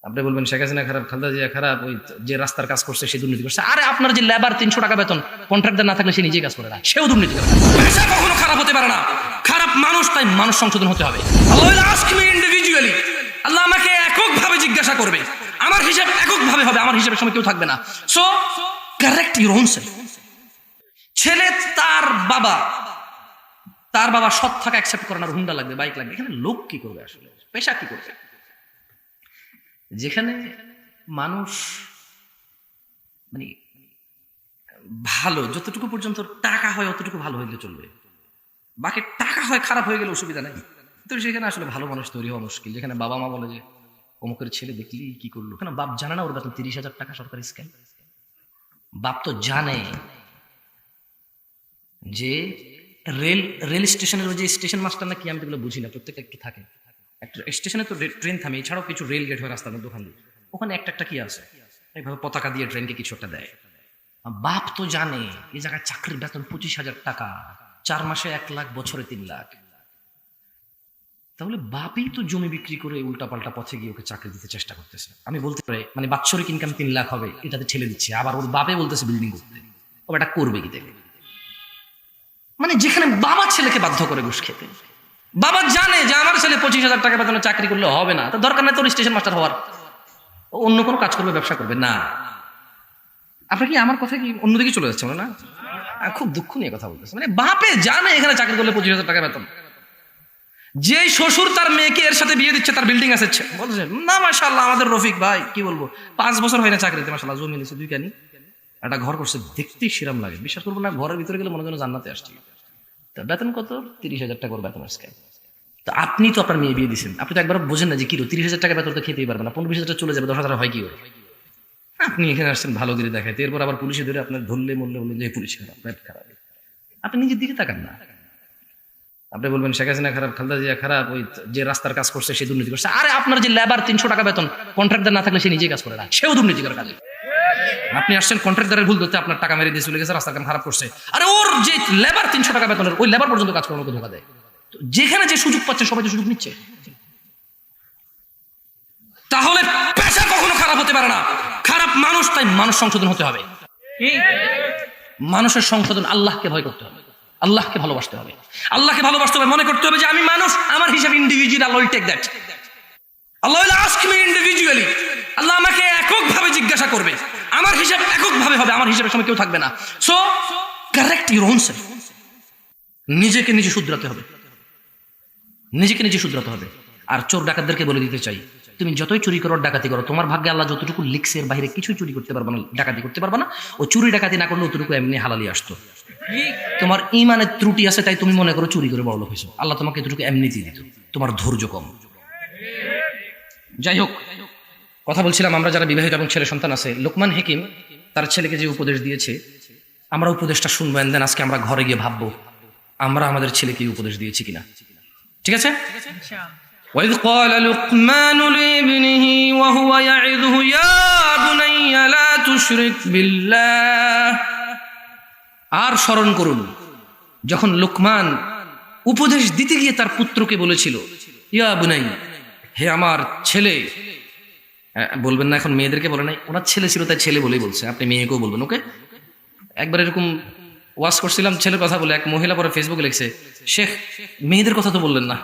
আপনি বলবেন শেখ হাসিনা খারাপ, খালেদা জিয়া খারাপ, ওই যে রাস্তার কাজ করছে সে দুর্নীতি করছে। আরে আপনার যে লেবার 300 টাকা বেতন, কন্ট্রাক্টর না থাকলে সে নিজেই কাজ করে না, সেও দুর্নীতি করে। পেশা কখনো খারাপ হতে পারে না, খারাপ মানুষ, তাই মানুষ সংশোধন হতে হবে। আল্লাহ আস্ক মি ইন্ডিভিজুয়ালি, আল্লাহ আমাকে এককভাবে জিজ্ঞাসা করবে, আমার হিসাব এককভাবে হবে, আমার হিসাবের সময় কেউ থাকবে না। So correct your own self. ছেলে তার বাবা সৎ থাকা অ্যাকসেপ্ট করে না, হুন্ডা লাগবে, বাইক লাগবে, এখানে লোক কি করবে আসলে, পেশা কি করবে? যেখানে মানুষ মানে ভালো যতটুকু পর্যন্ত টাকা হয় অতটুকু ভালো হইলে চলবে, বাকি টাকা হয় খারাপ হয়ে গেলে অসুবিধা নেই। তো সেখানে আসলে ভালো মানুষ তৈরি হওয়া মুশকিল। যেখানে বাবা মা বলে যে অমুকের ছেলে দেখলি কি করলো, কেন বাপ জানে না ওর বেতন 30,000 টাকা সরকারি স্ক্যাম? বাপ তো জানে যে রেল স্টেশনের ওই যে স্টেশন মাস্টার নাকি, আমি তো বুঝি না, প্রত্যেকটা একটু থাকে একটা স্টেশনে, তো ট্রেন থামে, এছাড়াও কিছু রেল গেট হয় রাস্তার মধ্যে, ওখানে একটা কি আছে, এইভাবে পতাকা দিয়ে ট্রেনকে কিছু একটা দেয়। বাপ তো জানে এই জায়গায় চাকরির বেতন 25,000 টাকা, 4 মাসে 1 লাখ, বছরে 3 লাখ। তাহলে বাপই তো জমি বিক্রি করে উল্টাপাল্টা পথে গিয়ে ওকে চাকরি দিতে চেষ্টা করতেছে। আমি বলতে পারি মানে বাৎসরিক ইনকাম 3 লাখ হবে, এটাতে ঠেলে দিচ্ছে, আবার ওর বাপে বলতেছে বিল্ডিং করতে, ও এটা করবে কি দেখে? মানে যেখানে বাবা ছেলেকে বাধ্য করে ঘুষ খেতে, বাবা জানে যে আমার ছেলে 25,000 টাকা বেতনে চাকরি করলে হবে না, তো দরকার নেই তোর স্টেশন মাস্টার হওয়ার, অন্য কোনো কাজ করবে, ব্যবসা করবে না। আপনার কি আমার কথা কি অন্যদিকে চলে যাচ্ছে না? খুব দুঃখ নিয়ে কথা বলতেছে। মানে বাপে জানে এখানে চাকরি করলে 25,000 টাকা বেতন, যে শ্বশুর তার মেয়েকে এর সাথে বিয়ে দিচ্ছে, তার বিল্ডিং আছে, বলছে না মাশাআল্লাহ আমাদের রফিক ভাই কি বলবো 5 বছর হয় না চাকরিতে, মাশাআল্লাহ জমি নিয়েছে 2 কানি, একটা ঘর করছে, দেখতেই শিরাম লাগে, বিশ্বাস করবো না, ঘরের ভিতরে গেলে মনে যেন জান্নাতে আসছি। বেতন কত? 30,000 টাকা বেতন আজকে। তো আপনি তো আপনার মেয়ে বিয়ে দিচ্ছেন, আপনি তো একবার বোঝেন না যে কি 30,000 টাকা বেতন তো খেতেই পারবে না, 15-20 হাজার চলে যাবে, 10,000 হয় কি? আপনি এখানে আসছেন ভালো করে দেখাইতে, এরপর আবার পুলিশে ধরে আপনার ধরলে মরলে বললেন যে পুলিশ খারাপ, খারাপ। আপনি নিজের দিকে তাকান না। আপনি বলবেন শেখ হাসিনা খারাপ, খালেদা জিয়া খারাপ, ওই যে রাস্তার কাজ করছে সে দুর্নীতি করছে। আরে আপনার যে লেবার 300 টাকা বেতন, কন্ট্রাক্টর না থাকলে সে নিজেই কাজ করে না, সেও দুর্নীতি করে কাজে। আপনি আসছেন কন্ট্রাক্টরের ভুল ধরতে, আপনার টাকা মেরে দিয়ে চলে গেছে, রাস্তার কাম খারাপ করছে। আরে ওর যে লেবার 300 টাকা বেতনের, ওই লেবার পর্যন্ত কাজ করার ধোকা দেয়। যেখানে যে সুযোগ পাচ্ছে সবাই তো সুযোগ নিচ্ছে। তাহলে পেশা কখনো খারাপ হতে পারে না, খারাপ মানুষ, তাই মানুষ সংশোধন হতে হবে। মানুষের সংশোধন, আল্লাহকে ভয় করতে হবে, আল্লাহকে ভালোবাসতে হবে, আল্লাহকে ভালোবাসতে হবে, মনে করতে হবে যে আমি মানুষ, আমার হিসাব individual, Allah will take that. Allah will ask me individually, Allah আমাকে এককভাবে জিজ্ঞাসা করবে, আমার হিসাব এককভাবে হবে, আমার হিসাবের সময় কেউ থাকবে না। So correct your own self. নিজেকে নিজে শুধরাতে হবে, নিজেকে নিজে শুধরাতে হবে। আর চোর ডাকাতদেরকে বলে দিতে চাই, তুমি যতই চুরি করো, ডাকাতি করো, তোমার ভাগ্যে আল্লাহ যতটুকু লিখছে এর বাইরে কিছুই চুরি করতে পারবে না, ডাকাতি করতে পারবে না। ও চুরি ডাকাতি না করলে অতটুকু এমনি হালালি আসতো। তোমার ইমানের ত্রুটি আছে, তাই তুমি মনে করো চুরি করে বড়লোক হয়েছো, আল্লাহ তোমাকে এতটুকু এমনিতেই দিত, তোমার ধৈর্য কম। যাই হোক, কথা বলছিলাম আমরা যারা বিবাহিত এবং ছেলে সন্তান আছে, লোকমান হাকিম তার ছেলেকে যে উপদেশ দিয়েছে, আমরা উপদেশটা শুনবো, এন্ড দেন আজকে আমরা ঘরে গিয়ে ভাববো আমরা আমাদের ছেলেকে উপদেশ দিয়েছি কিনা। ঠিক আছে? وَإِذْ قَالَ لُقْمَانُ لِابْنِهِ وَهُوَ يَعِظُهُ يَا بُنَيَّ لَا تُشْرِكْ بِاللَّهِ। আর স্মরণ করুন যখন লোকমান উপদেশ দিতে গিয়ে তার পুত্রকে বলেছিল, ইয়া বুনাই, হে আমার ছেলে। বলবেন না এখন মেয়েদেরকে বলে নাই, ওনার ছেলে ছিল তাই ছেলে বলেই বলছে, আপনি মেয়েকেও বলবেন। ওকে, একবার এরকম ওয়াজ করছিলাম, ছেলের কথা বলে এক মহিলা পরে ফেসবুকে লিখছে, শেখ মেয়েদের কথা তো বললেন না,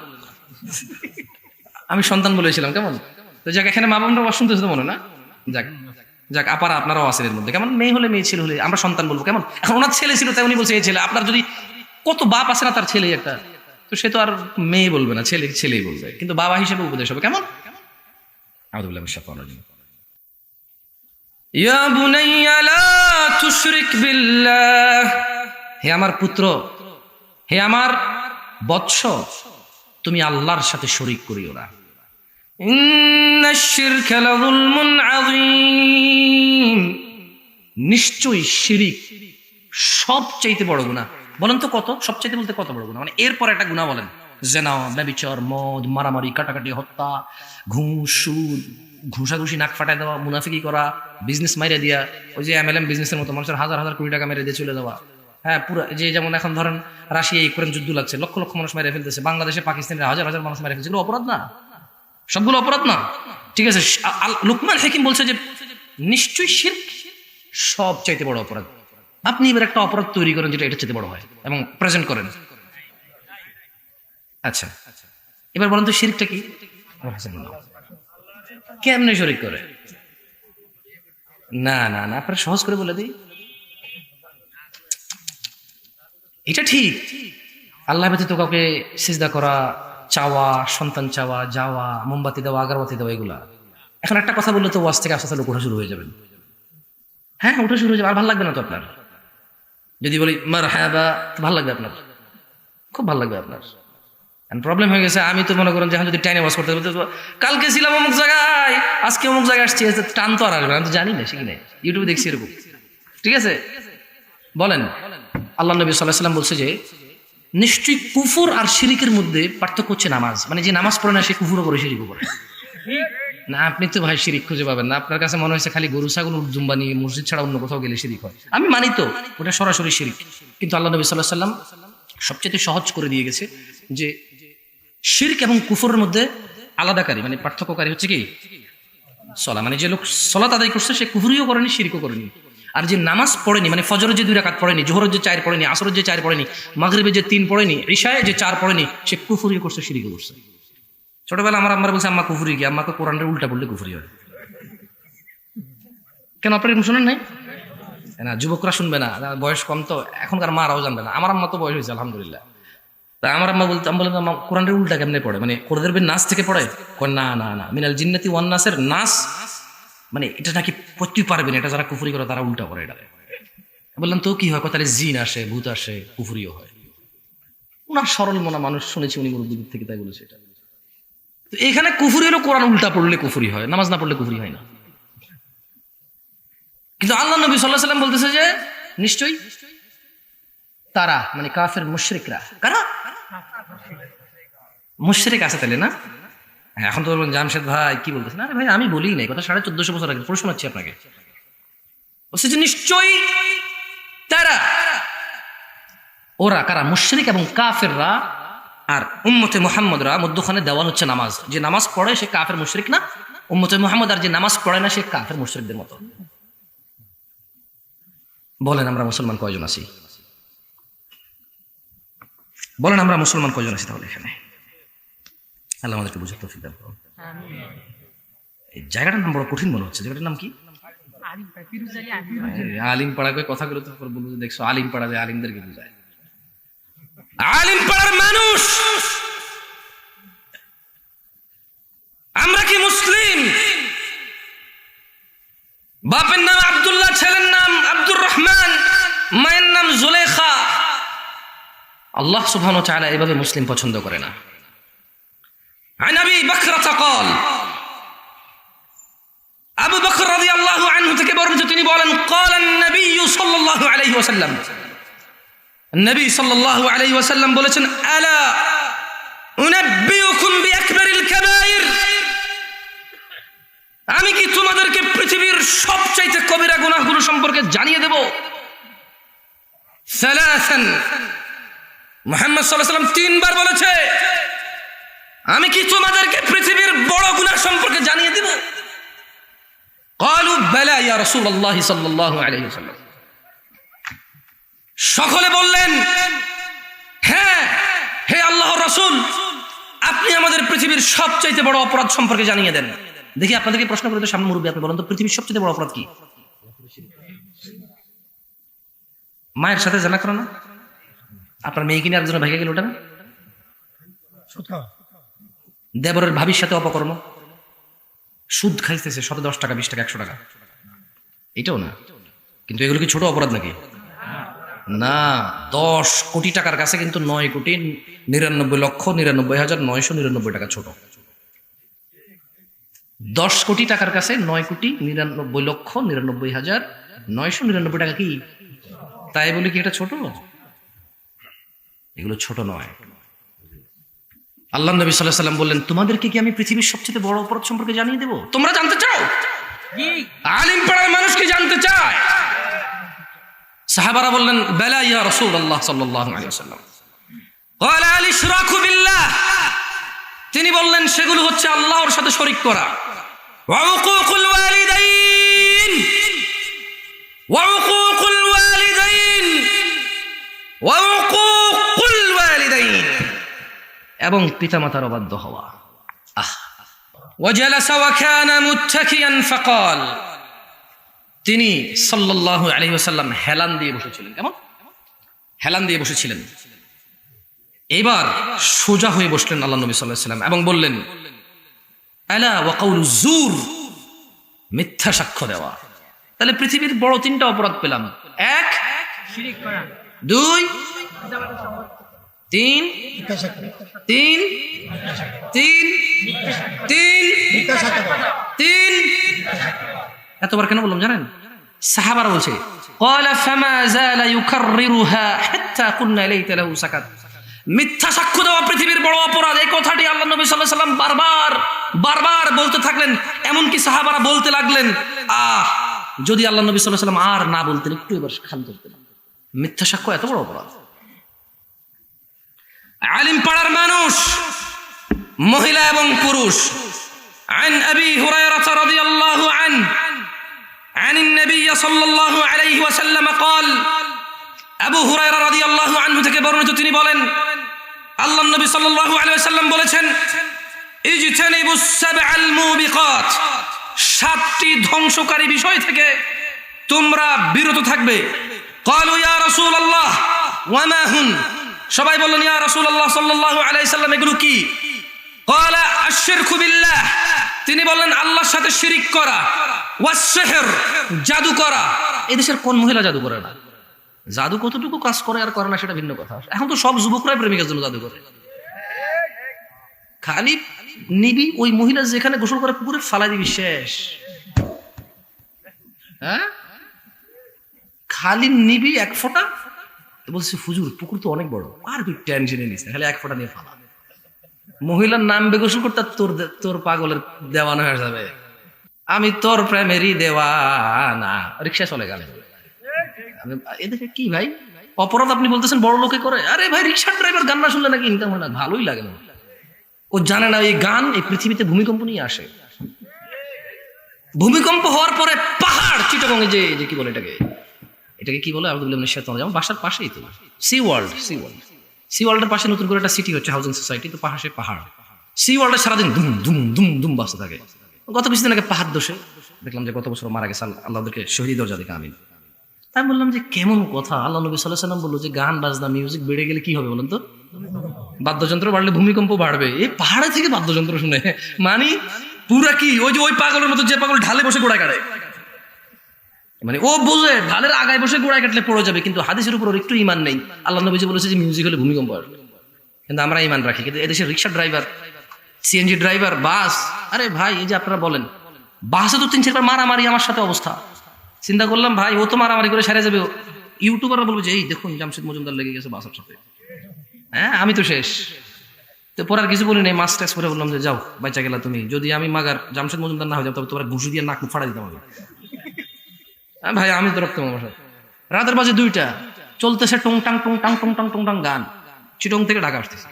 আমি সন্তান বলেছিলাম। কেমন তো যাক, এখানে মা বাবা ওয়াজ শুনতেছে তো মনে না, যাক যাক আপারা আপনারাও আছেন এর মধ্যে। কেমন মেয়ে হলে মেয়ে, ছেলে হলে আমরা সন্তান বলবো, কেমন? এখন ওনার ছেলে ছিল তাই উনি বলছে এই ছেলে। আপনার যদি কত বাপ আছে না, তার ছেলে একটা, তো সে তো আর মেয়ে বলবে না, ছেলে ছেলেই বলবে, কিন্তু বাবা হিসেবে উপদেশ হবে। কেমন? আউযুবিল্লাহি মিনাশ শাইতানির রাজিম। ইয়া বুনাইয়া লা তুশরিক বিল্লাহ, হে আমার পুত্র, হে আমার বৎস, তুমি আল্লাহর সাথে শরীক করিও না। ইন্নাশ শিরকা লাযুলমুন আযীম, নিশ্চয়ই শিরিক সবচাইতে বড় গুনাহ। বলেন তো কত? সবচাইতে বলতে কত বড় গুনাহ? মানে এরপর একটা গুনাহ বলেন। জিনা, ব্যভিচার, মদ, মারামারি, কাটাকাটি, হত্যা, ঘুষ, সুদ, ঘুষাঘুষি, নাক ফাটায় দেওয়া, মুনাফিকি করা, বিজনেস মাইরে দিয়া, ওই যে MLM বিজনেসের মতো মানুষের হাজার হাজার কোটি টাকা মেরে দিয়ে চলে যাওয়া। হ্যাঁ, পুরো যে যেমন এখন ধরেন রাশিয়া ইউক্রেন যুদ্ধ লাগছে, লক্ষ লক্ষ মানুষ মেরে ফেলতেছে, বাংলাদেশে পাকিস্তানের হাজার হাজার মানুষ মেরে ফেলছে, অপরাধ না? সবগুলো অপরাধ না, ঠিক আছে। লুকমান হাকিম বলছে যে নিশ্চয়ই শিরক সব চাইতে বড় অপরাধ। আপনি এবার একটা অপরাধ তৈরি করেন যেটা এটা চাইতে বড় হয় এবং প্রেজেন্ট করেন। আচ্ছা, এবার বলেন তো শিরকটা কি? কেমনে শরিক করে? না না না, আপনারা সহজ করে বলে দিই। এটা ঠিক, আল্লাহ ব্যতীত কাউকে সিজদা করা, চাওয়া, সন্তান চাওয়া, যাওয়া, মোমবাতি দেওয়া, আগরবাতি দেওয়া, এগুলা। এখন একটা কথা বললে তো ওয়াজ থেকে আস্তে আস্তে লোক ওঠা শুরু হয়ে যাবেন। হ্যাঁ, ওঠা শুরু হয়ে যাবে, আর ভালো লাগবে না তো আপনার। যদি বলি মারহাবা, ভালো লাগবে আপনার, খুব ভালো লাগবে আপনার। প্রবলেম হয়ে গেছে, আমি তো মনে করেন যে এখন যদি টাইনে ওয়াজ করতে বলতে, কালকে ছিলাম অমুক জায়গায়, আজকে অমুক জায়গায় আসছি, টান তো আর আসবে, আমি তো জানি না, শিখি নাই, ইউটিউবে দেখছি এরকম। ঠিক আছে, বলেন। আল্লাহ নবী সাল্লাল্লাহু আলাইহি ওয়াসাল্লাম বলছে যে নিশ্চয়ই কুফর আর শিরিকের মধ্যে পার্থক্য হচ্ছে নামাজ। মানে যে নামাজ পড়ে না সে কুফরও করে, শিরিকও করে। না, আপনি তো ভাই শিরিক খুঁজে পাবেন না। আপনার কাছে মনে হয়েছে খালি গরু ছাগল উর্জুম বানিয়ে মসজিদ ছাড়া অন্য কোথাও গেলে শিরিক হয়। আমি মানি তো, ওটা সরাসরি শিরিক। কিন্তু আল্লাহ নবী সাল্লাল্লাহু আলাইহি ওয়াসাল্লাম সবচেয়ে সহজ করে দিয়ে গেছে যে শিরক এবং কুফরের মধ্যে আলাদাকারী, মানে পার্থক্যকারী হচ্ছে কি সলা। মানে যে লোক সলাত আদায় করছে সে কুফরিও করেনি, শিরকও করেনি। আর যে নামাজ পড়েনি, মানে ফজরের যে 2 রাকাত পড়েনি, জোহরের যে 4 পড়েনি, আসরের যে 4 পড়েনি, মাগরিবের যে 3 পড়েনি, ইশায়ে যে 4 পড়েনি, সে কুফরিও করছে, শিরকও করছে। ছোটবেলা আমার আম্মারা বলছে, আম্মা কুফরি কি? আম্মাকে কোরআনের উল্টা পড়লে কুফরি হয়। কেন আপনারা এরকম শুনেন নাই? না, যুবকরা শুনবে না, বয়স কম তো, এখনকার মারাও জানবে না। আমার আম্মা তো বয়স হয়েছে আলহামদুলিল্লাহ। তা আমার আম্মা বলতাম, বললাম আম্মা কোরআনের উল্টা কেমনে পড়ে? মানে কোরআনের নাস থেকে পড়ে? না না না, মিনাল জিন্নাতি ওয়ান নাসের নাস, মানে এটা নাকি পড়তে পারবে না, এটা যারা কুফরি করে তারা উল্টা পড়ে এটা। বললাম তো কি হয়? কথা জিন আসে, ভূত আসে, কুফরিও হয়। উনার সরল মনা মানুষ, শুনেছি উনি মুরব্বীদের থেকে, তাই বলেছে এটা। তো এখানে কুফরি হলো কোরআন উল্টা পড়লে কুফরি হয়, নামাজ না পড়লে কুফরি হয় না। কিন্তু আল্লাহ নবী সাল্লাল্লাহু আলাইহি ওয়াসাল্লাম বলতেছে যে নিশ্চয়ই তারা, মানে কাফের মুশরিকরা। কারা? মুশরিক আছে তাহলে না? হ্যাঁ, এখন তো বলবেন জামশেদ ভাই কি বলতেছেন? আরে ভাই আমি বলি নাই, কথা 1450 বছর আগে প্রশ্ন হচ্ছে আপনাকে। বলছে যে নিশ্চয়ই তারা, ওরা কারা? মুশরিক এবং কাফেররা। আর উম্মতে মুহাম্মদরা মধ্যখানে দেওয়ান হচ্ছে নামাজ। যে নামাজ পড়ে সে কাফের মুশরিক না, উম্মতে মুহাম্মদ। আর যে নামাজ পড়ে না সে কাফের মুশরিকদের মতো। বলেন আমরা মুসলমান কয়জন আছি? বলেন আমরা মুসলমান কয়জন আছি তাহলে এখানে? আল্লাহ আমাদেরকে বুঝার তৌফিক দান করুন। এই জায়গাটার নাম বড় কঠিন মনে হচ্ছে। জায়গাটার নাম কি? আলিম পাড়া। কথাগুলো তো বলবো, দেখছো আলিম পাড়া যায়, আলিমদেরকে বুঝায়। আলিম পাড়ার মানুষ আমরা কি মুসলিম? বাপের নাম আব্দুল্লাহ, ছেলের নাম আব্দুর রহমান, মায়ের নাম জুলেখা। আল্লাহ সুবহানাহু ওয়া তাআলা এভাবে মুসলিম পছন্দ করে না। عن أبي بكرة قال, আবু বকর রাদিয়াল্লাহু আনহু থেকে বর্ণিত, তিনি বলেন قال النبي صلى الله عليه وسلم, নবী সাল্লাল্লাহু আলাইহি ওয়াসাল্লাম বলেছেন, আলা উনাব্বিউকুম বিআকবারিল কাবাইর, আমি কি তোমাদেরকে পৃথিবীর সবচাইতে কবিরা গুনাহগুলো সম্পর্কে জানিয়ে দেব? সালাসান, মুহাম্মদ সাল্লাল্লাহু আলাইহি ওয়াসাল্লাম 3 বার বলেছে, আমি কি তোমাদেরকে পৃথিবীর বড় গুনাহ সম্পর্কে জানিয়ে দেব? ক্বালু বালা ইয়া রাসূলুল্লাহ সাল্লাল্লাহু আলাইহি ওয়াসাল্লাম। সকলে বললেন, হ্যাঁ হে আল্লাহর রাসূল, আপনি আমাদের পৃথিবীর সবচাইতে বড় অপরাধ সম্পর্কে জানিয়ে দেন। দেখি আপনাদেরকে প্রশ্ন করে তো, সামনে মুরব্বী, আপনি বলেন তো পৃথিবীর সবচেয়ে বড় অপরাধ কি? মায়ের সাথে জানা করো না? আপনার মেয়ে কিনে আরেকজনের ভাইকে গেল, ওটা না? দেবরের ভাবির সাথে অপকর্ম, সুদ খাইতেছে 10 টাকা 20 টাকা 100 টাকা, এটাও না। কিন্তু এগুলো কি ছোট অপরাধ নাকি? না, 10 কোটি টাকার কাছে কিন্তু 9,99,99,999 টাকা ছোট। 10 কোটি টাকার কাছে 9,99,99,999 টাকা কি? তাই বলে কি এটা ছোট? এগুলো ছোট নয়। আল্লাহ নবী সাল্লাল্লাহু আলাইহি ওয়াসাল্লাম বললেন, তোমাদেরকে কি আমি পৃথিবীর সবচেয়ে বড় অপরাধ সম্পর্কে জানিয়ে দেব? তোমরা জানতে চাও? আলিম পাড়ার মানুষ কি জানতে চায়? সাহাবারা বললেন, বালা ইয়া রাসূলুল্লাহ সাল্লাল্লাহু আলাইহি ওয়াসাল্লাম। ক্বালা আল ইশরাকু বিল্লাহ, তিনি বললেন সেগুলো হচ্ছে আল্লাহর সাথে শরীক করা, ওয়া উকুকুল ওয়ালিদাইন, ওয়া উকুকুল ওয়ালিদাইন, ওয়া উকুকুল ওয়ালিদাইন, এবং পিতামাতার অবাধ্য হওয়া। ওয়াজালাসা ওয়া কানা মুত্তাকিয়ান ফাকাল, তিনি সাল্লাল্লাহু আলাইহি ওয়াসাল্লাম হেলান দিয়ে বসেছিলেন। কেমন হেলান দিয়ে বসেছিলেন। এবার সোজা হয়ে বসলেন আল্লাহ নবী সাল্লাল্লাহু আলাইহি ওয়াসাল্লাম এবং বললেন, আলা ওয়া কাউলু জুর, মিথ্যা সাক্ষ্য দেওয়া। তাহলে পৃথিবীর বড় তিনটা অপরাধ পেলাম, এক শিরক করা, দুই তিন তিন তিন তিন এতবার কেন বললাম জানেন? সাহাবারা বলছে, ক্বালা ফামা যালা ইউকাররিরুহা হাত্তা কুননা লাইতা লাহু সাকাত। মিথ্যা সাক্ষ্য দেওয়া পৃথিবীর বড় অপরাধ, এই কথাটি আল্লাহ নবী সাল্লাল্লাহু আলাইহি ওয়াসাল্লাম বারবার বলতে থাকলেন। এমনকি সাহাবারা বলতে লাগলেন, যদি আল্লাহ নবী সাল্লাল্লাহু আলাইহি ওয়াসাল্লাম আর না বলতেন, একটু এবার শান্ত হতেন। মিথ্যা সাক্ষ্য এত বড় অপরাধ। আলিম পাড়ার মানুষ, মহিলা এবং পুরুষ, عن أبي هريرة رضي الله عنه عن النبي صلى الله عليه وسلم قال, আবু হুরায়রা রাদিয়াল্লাহু আনহু থেকে বর্ণিত, তিনি বলেন আল্লাহর নবী সাল্লাল্লাহু আলাইহি ওয়াসাল্লাম বলেছেন, ইজতানিবুস সাবআল মুবিকাত, সাতটি ধ্বংসকারী বিষয় থেকে তোমরা বিরত থাকবে। ক্বালু ইয়া রাসূলুল্লাহ ওয়া মা হুন, সবাই বললেন ইয়া রাসূলুল্লাহ সাল্লাল্লাহু আলাইহি ওয়াসাল্লাম এগুলো কি? ক্বালা আশ-শিরকু বিল্লাহ, তিনি বললেন আল্লাহর সাথে শিরিক করা, ওয়াস সিহর, জাদু করা। এদেশের কোন মহিলা জাদু করে না? জাদু কতটুকু কাজ করে আর করে না সেটা ভিন্ন কথা। এখন তো সব যুবকরাই প্রেমিকার জন্য জাদু করে। খালি নিবি ওই মহিলা যেখানে গোসল করে পুকুরে ফালাই দিবি, শেষ। হ্যাঁ, খালি নিবি এক ফোঁটা, বলছে হুজুর পুকুর তো অনেক বড়, আর তুই টেনশনে নিস না, খালি এক ফোঁটা নিয়ে ফালা। মহিলার নাম বেগোসল করতে তোর পাগলের দেওয়ানো হয়ে যাবে। আমি তোর প্রেমেরই দেওয়ানা, রিক্সা চলে গেল। এদেরকে কি ভাই অপরাধ আপনি বলতেছেন বড় লোকে করে? আরে ভাই, রিক্সার ড্রাইভার গান না শুনলে নাকি ইনকাম হয় না? ভালোই লাগে না। ও জানে না এই গান এই পৃথিবীতে ভূমিকম্প নিয়ে আসে। ভূমিকম্প হওয়ার পরে পাহাড়, চিটাগং এ যে কি বলে এটাকে কি বলে, আব্দুল ইবনে শায়তান, যেমন বাসার পাশেই তো সি ওয়ার্ল্ডের পাশে নতুন করে একটা সিটি হচ্ছে, হাউজিং সোসাইটি, তো পাশে পাহাড়। সি ওয়ার্ল্ডে সারাদিন দুম দুম দুম দুম বাজতে থাকে। গত কিছুদিন আগে পাহাড় দোষে দেখলাম যে গত বছর মারা গেছে, আল্লাহদেরকে শহীদ দরজা দেখে আমিন। তাই বললাম যে কেমন কথা, আল্লাহ নবী সাল্লাল্লাহু আলাইহি ওয়াসাল্লাম বললো যে গান বাজনা মিউজিক বেড়ে গেলে কি হবে বলেন তো? বাদ্যযন্ত্র বাড়লে ভূমিকম্প বাড়বে। এই পাহাড়ে থেকে বাদ্যযন্ত্র শুনে মানে পুরা কি ওই পাগলের মতো, যে পাগল ঢালে বসে গোড়ায় কাটে, মানে ও বোঝে ঢালের আগায় বসে গোড়ায় কাটলে পড়ে যাবে, কিন্তু হাদিসের উপর ওর একটু ইমান নেই। আল্লাহ নবী যে বলেছে যে মিউজিক হলে ভূমিকম্প আসবে, কিন্তু আমরা ইমান রাখি। কিন্তু এদেশের রিক্সা ড্রাইভার, সিএনজি ড্রাইভার, বাস, আরে ভাই এই যে আপনারা বলেন বাসে তো 3-4 বার মারামারি, আমার সাথে অবস্থা। চিন্তা করলাম ভাই ও তো মারামারি করে সেরে যাবে, ইউটিউবাররা বলবে যে এই দেখুন জামশেদ মজুমদার লেগে গেছে বাসের সাথে, হ্যাঁ আমি তো শেষ। তো পরে আর কিছু বলি নাই, মাস ট্যাক্স করে বললাম যে যাও বাচ্চা গেলা তুমি, যদি আমি মাগার জামশেদ মজুমদার না হয়ে যাও তবে তোমরা ঘুষি দিয়ে নাক ফাড়া দিতাম আমি। ভাই আমি তো রাখতাম আমার সাথে। রাতের বাজে 2টা, চলতেছে টংটাং টংটাং টংটাং টংটাং গান, চিটং থেকে ঢাকা আসতেছে।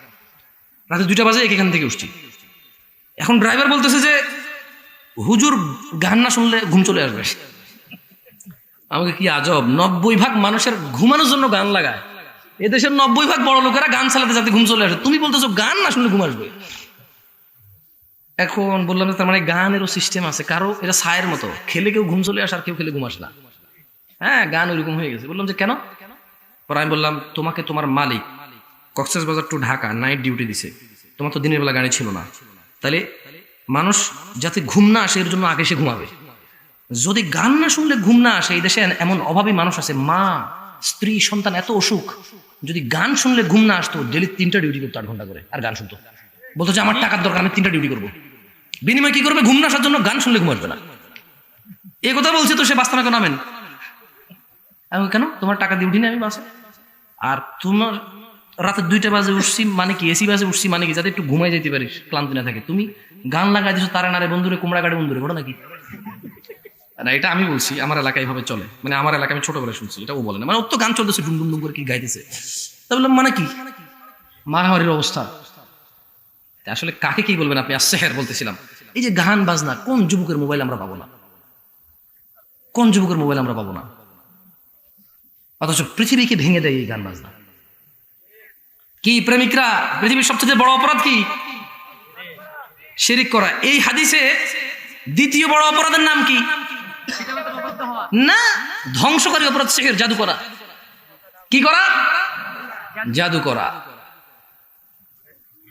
রাতে 2টা বাজে এখান থেকে উঠছি। এখন ড্রাইভার বলতেছে যে হুজুর গান না শুনলে ঘুম চলে আসবে। আমাকে কি আজব, 90% মানুষের ঘুমানোর জন্য গান লাগায়। এদেশের 90% বড় লোকেরা গান চালাতে যাতে ঘুম চলে আসে, তুমি বলতেছো গান না শুনলে ঘুম আসবে। এখন বললাম যে তার মানে গানেরও সিস্টেম আছে, কারো এটা ছায়ের মতো, খেলে কেউ ঘুম চলে আসে আর কেউ খেলে ঘুম আসে না। হ্যাঁ গান ওইরকম হয়ে গেছে। বললাম যে কেন? পরে আমি বললাম তোমাকে তোমার মালিক Cox's Bazar to Dhaka night duty দিছে, তোমার তো দিনের বেলা গাড়ি ছিল না, তাহলে মানুষ যাতে ঘুম না আসে এর জন্য আগে সে ঘুমাবে। যদি গান না শুনলে ঘুম না আসে, এই দেশে এমন অভাবী মানুষ আছে, মা স্ত্রী সন্তান এত অসুখ, যদি গান শুনলে ঘুম না আসতো ডেলি 3টা ডিউটি করতো 8 ঘন্টা করে, আর গান শুনতো, বলতো যে আমার টাকার দরকার, আমি 3টা ডিউটি করবো। বিনিময় কি করবে? ঘুম না আসার জন্য গান শুনলে ঘুম আসবে না। এই কথা বলছে তো সে বাস্তানা কেন নামেন? আমি কেন তোমার টাকা দিয়ে উঠিনি আমি বাসে, আর তোমার রাতে 2টা বাজে উঠছি মানে কি, এসি বাজে উঠছি মানে কি যাতে একটু ঘুমাই যেতে পারিস, ক্লান্তি না থাকে। তুমি গান লাগাই দিছো তারে নারে বন্ধুরে, কুমড়া গাড়ি বন্ধুরে, বলো নাকি? না এটা আমি বলছি, আমার এলাকায় এইভাবে চলে, মানে আমার এলাকায় আমি ছোট করে শুনছি, এটা ও বলে না, মানে ওর তো গান চলতেছে ডুম ডুম ডুম করে কি গাইতেছে। তা বললাম মানে কি? মারামারির অবস্থা। আসলে কাকে কি বলবেন আপনি? আসেহের বলতেছিলাম, এই যে গান বাজনা, কোন যুবকের মোবাইল আমরা পাবো না? কোন যুবকের মোবাইল আমরা পাবো না? অথচ পৃথিবীকে ভেঙে দেয় এই গান বাজনা। কি প্রেমিকরা, পৃথিবীর সবচেয়ে বড় অপরাধ কি? শিরিক করা। এই হাদিসে দ্বিতীয় বড় অপরাধের নাম কি? না, ধ্বংসকারী অপরাধ সিহর, জাদু করা। কি করা? জাদু করা।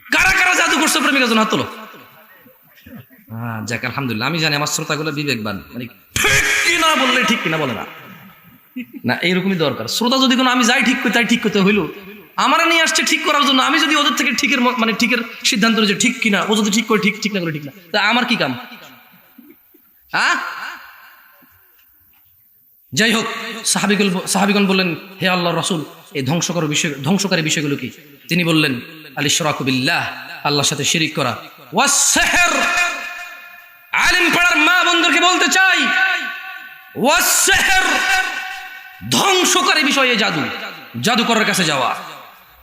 কারা কারা জাদু করছে প্রেমিকের জন্য হাত তোলো। যাক আলহামদুলিল্লাহ, আমি জানি আমার শ্রোতাগুলো বিবেকবান, মানে ঠিক কিনা বললে ঠিক কিনা বলে না, না এইরকমই দরকার। শ্রোতা যদি কোনো আমি যাই ঠিক করি তাই ঠিক করতে হইল, আমারা নিয়ে আসছে ঠিক করার জন্য, আমি যদি ওদের থেকে ঠিকের মানে ঠিকের সিদ্ধান্ত যে ঠিক কিনা, ও যদি ঠিক করে ঠিক, ঠিক না করে ঠিক না, তা আমার কি কাম? যাই হোক, সাহাবিগণ বললেন, হে আল্লাহর রাসূল, এই ধ্বংসকারী বিষয়গুলো কি? তিনি বললেন, আল ইশরাকু বিল্লাহ, আল্লাহর সাথে শিরিক করা, ওয়াস সিহর। আলিম পাড়ার মা বন্ধুকে বলতে চাই, ওয়াস সিহর, ধ্বংসকারী বিষয়ে জাদু, জাদুকরের কাছে যাওয়া।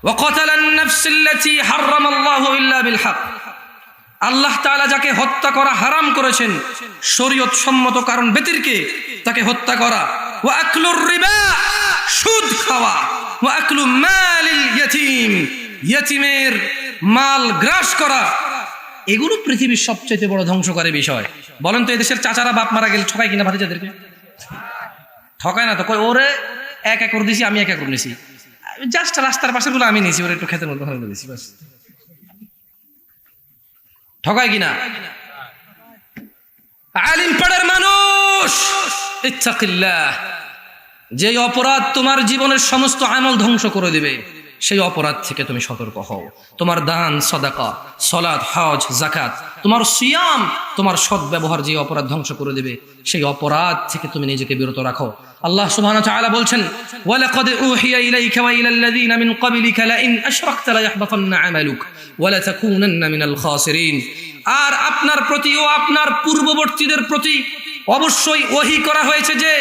ওয়া কাতালান নাফসাল্লাতী হারামাল্লাহু ইল্লা বিল হক, আল্লাহ তাআলা যাকে হত্যা করা হারাম করেছেন শরীয়ত সম্মত কারণ ব্যতিরেকে তাকে হত্যা করা। ওয়া আকলুর রিবা, সুদ খাওয়া। ওয়া আকলু মালিল ইয়াতীম, ইয়াতীমের মাল গ্রাস করা। এগুলো পৃথিবীর সবচেয়ে বড় ধ্বংসকারী বিষয়। বলেন তো, এদেশের চাচারা বাপ মারা গেলে ঠকায় কিনা ভাতিজাদেরকে? ঠকায় না তো। কই ওরে 1 একর দিছি, আমি 1 একর নিছি, জাস্ট রাস্তার পাশের গুলো আমি নিছি, ওরে একটু খেতের মধ্যে ভালো দিছি, বাস। ঠকায় কিনা? আলিম পাড়ার মানুষ, ইত্তাকিল্লাহ, যে অপরাধ তোমার জীবনের সমস্ত আমল ধ্বংস করে দিবে, সেই অপরাধ থেকে তুমি সতর্ক হও। তোমার দান, সাদাকা, সালাত, হজ, যাকাত, তোমার সিয়াম, তোমার সৎ ব্যবহার যে অপরাধ ধ্বংস করে দিবে, সেই অপরাধ থেকে তুমি নিজেকে বিরত রাখো। আল্লাহ সুবহানাহু ওয়া তাআলা বলছেন, ওয়া লাকাদ উহিয়া ইলাইকা ওয়া ইলাল লাযিনা মিন ক্বাবলিকা লা ইন আশরাকতা লা ইয়াহবাতান্না আমালুক ওয়া লা তাকুনান্না মিনাল খাসিরিন। আর আপনার প্রতি ও আপনার পূর্ববর্তীদের প্রতি অবশ্যই ওহী করা হয়েছে যে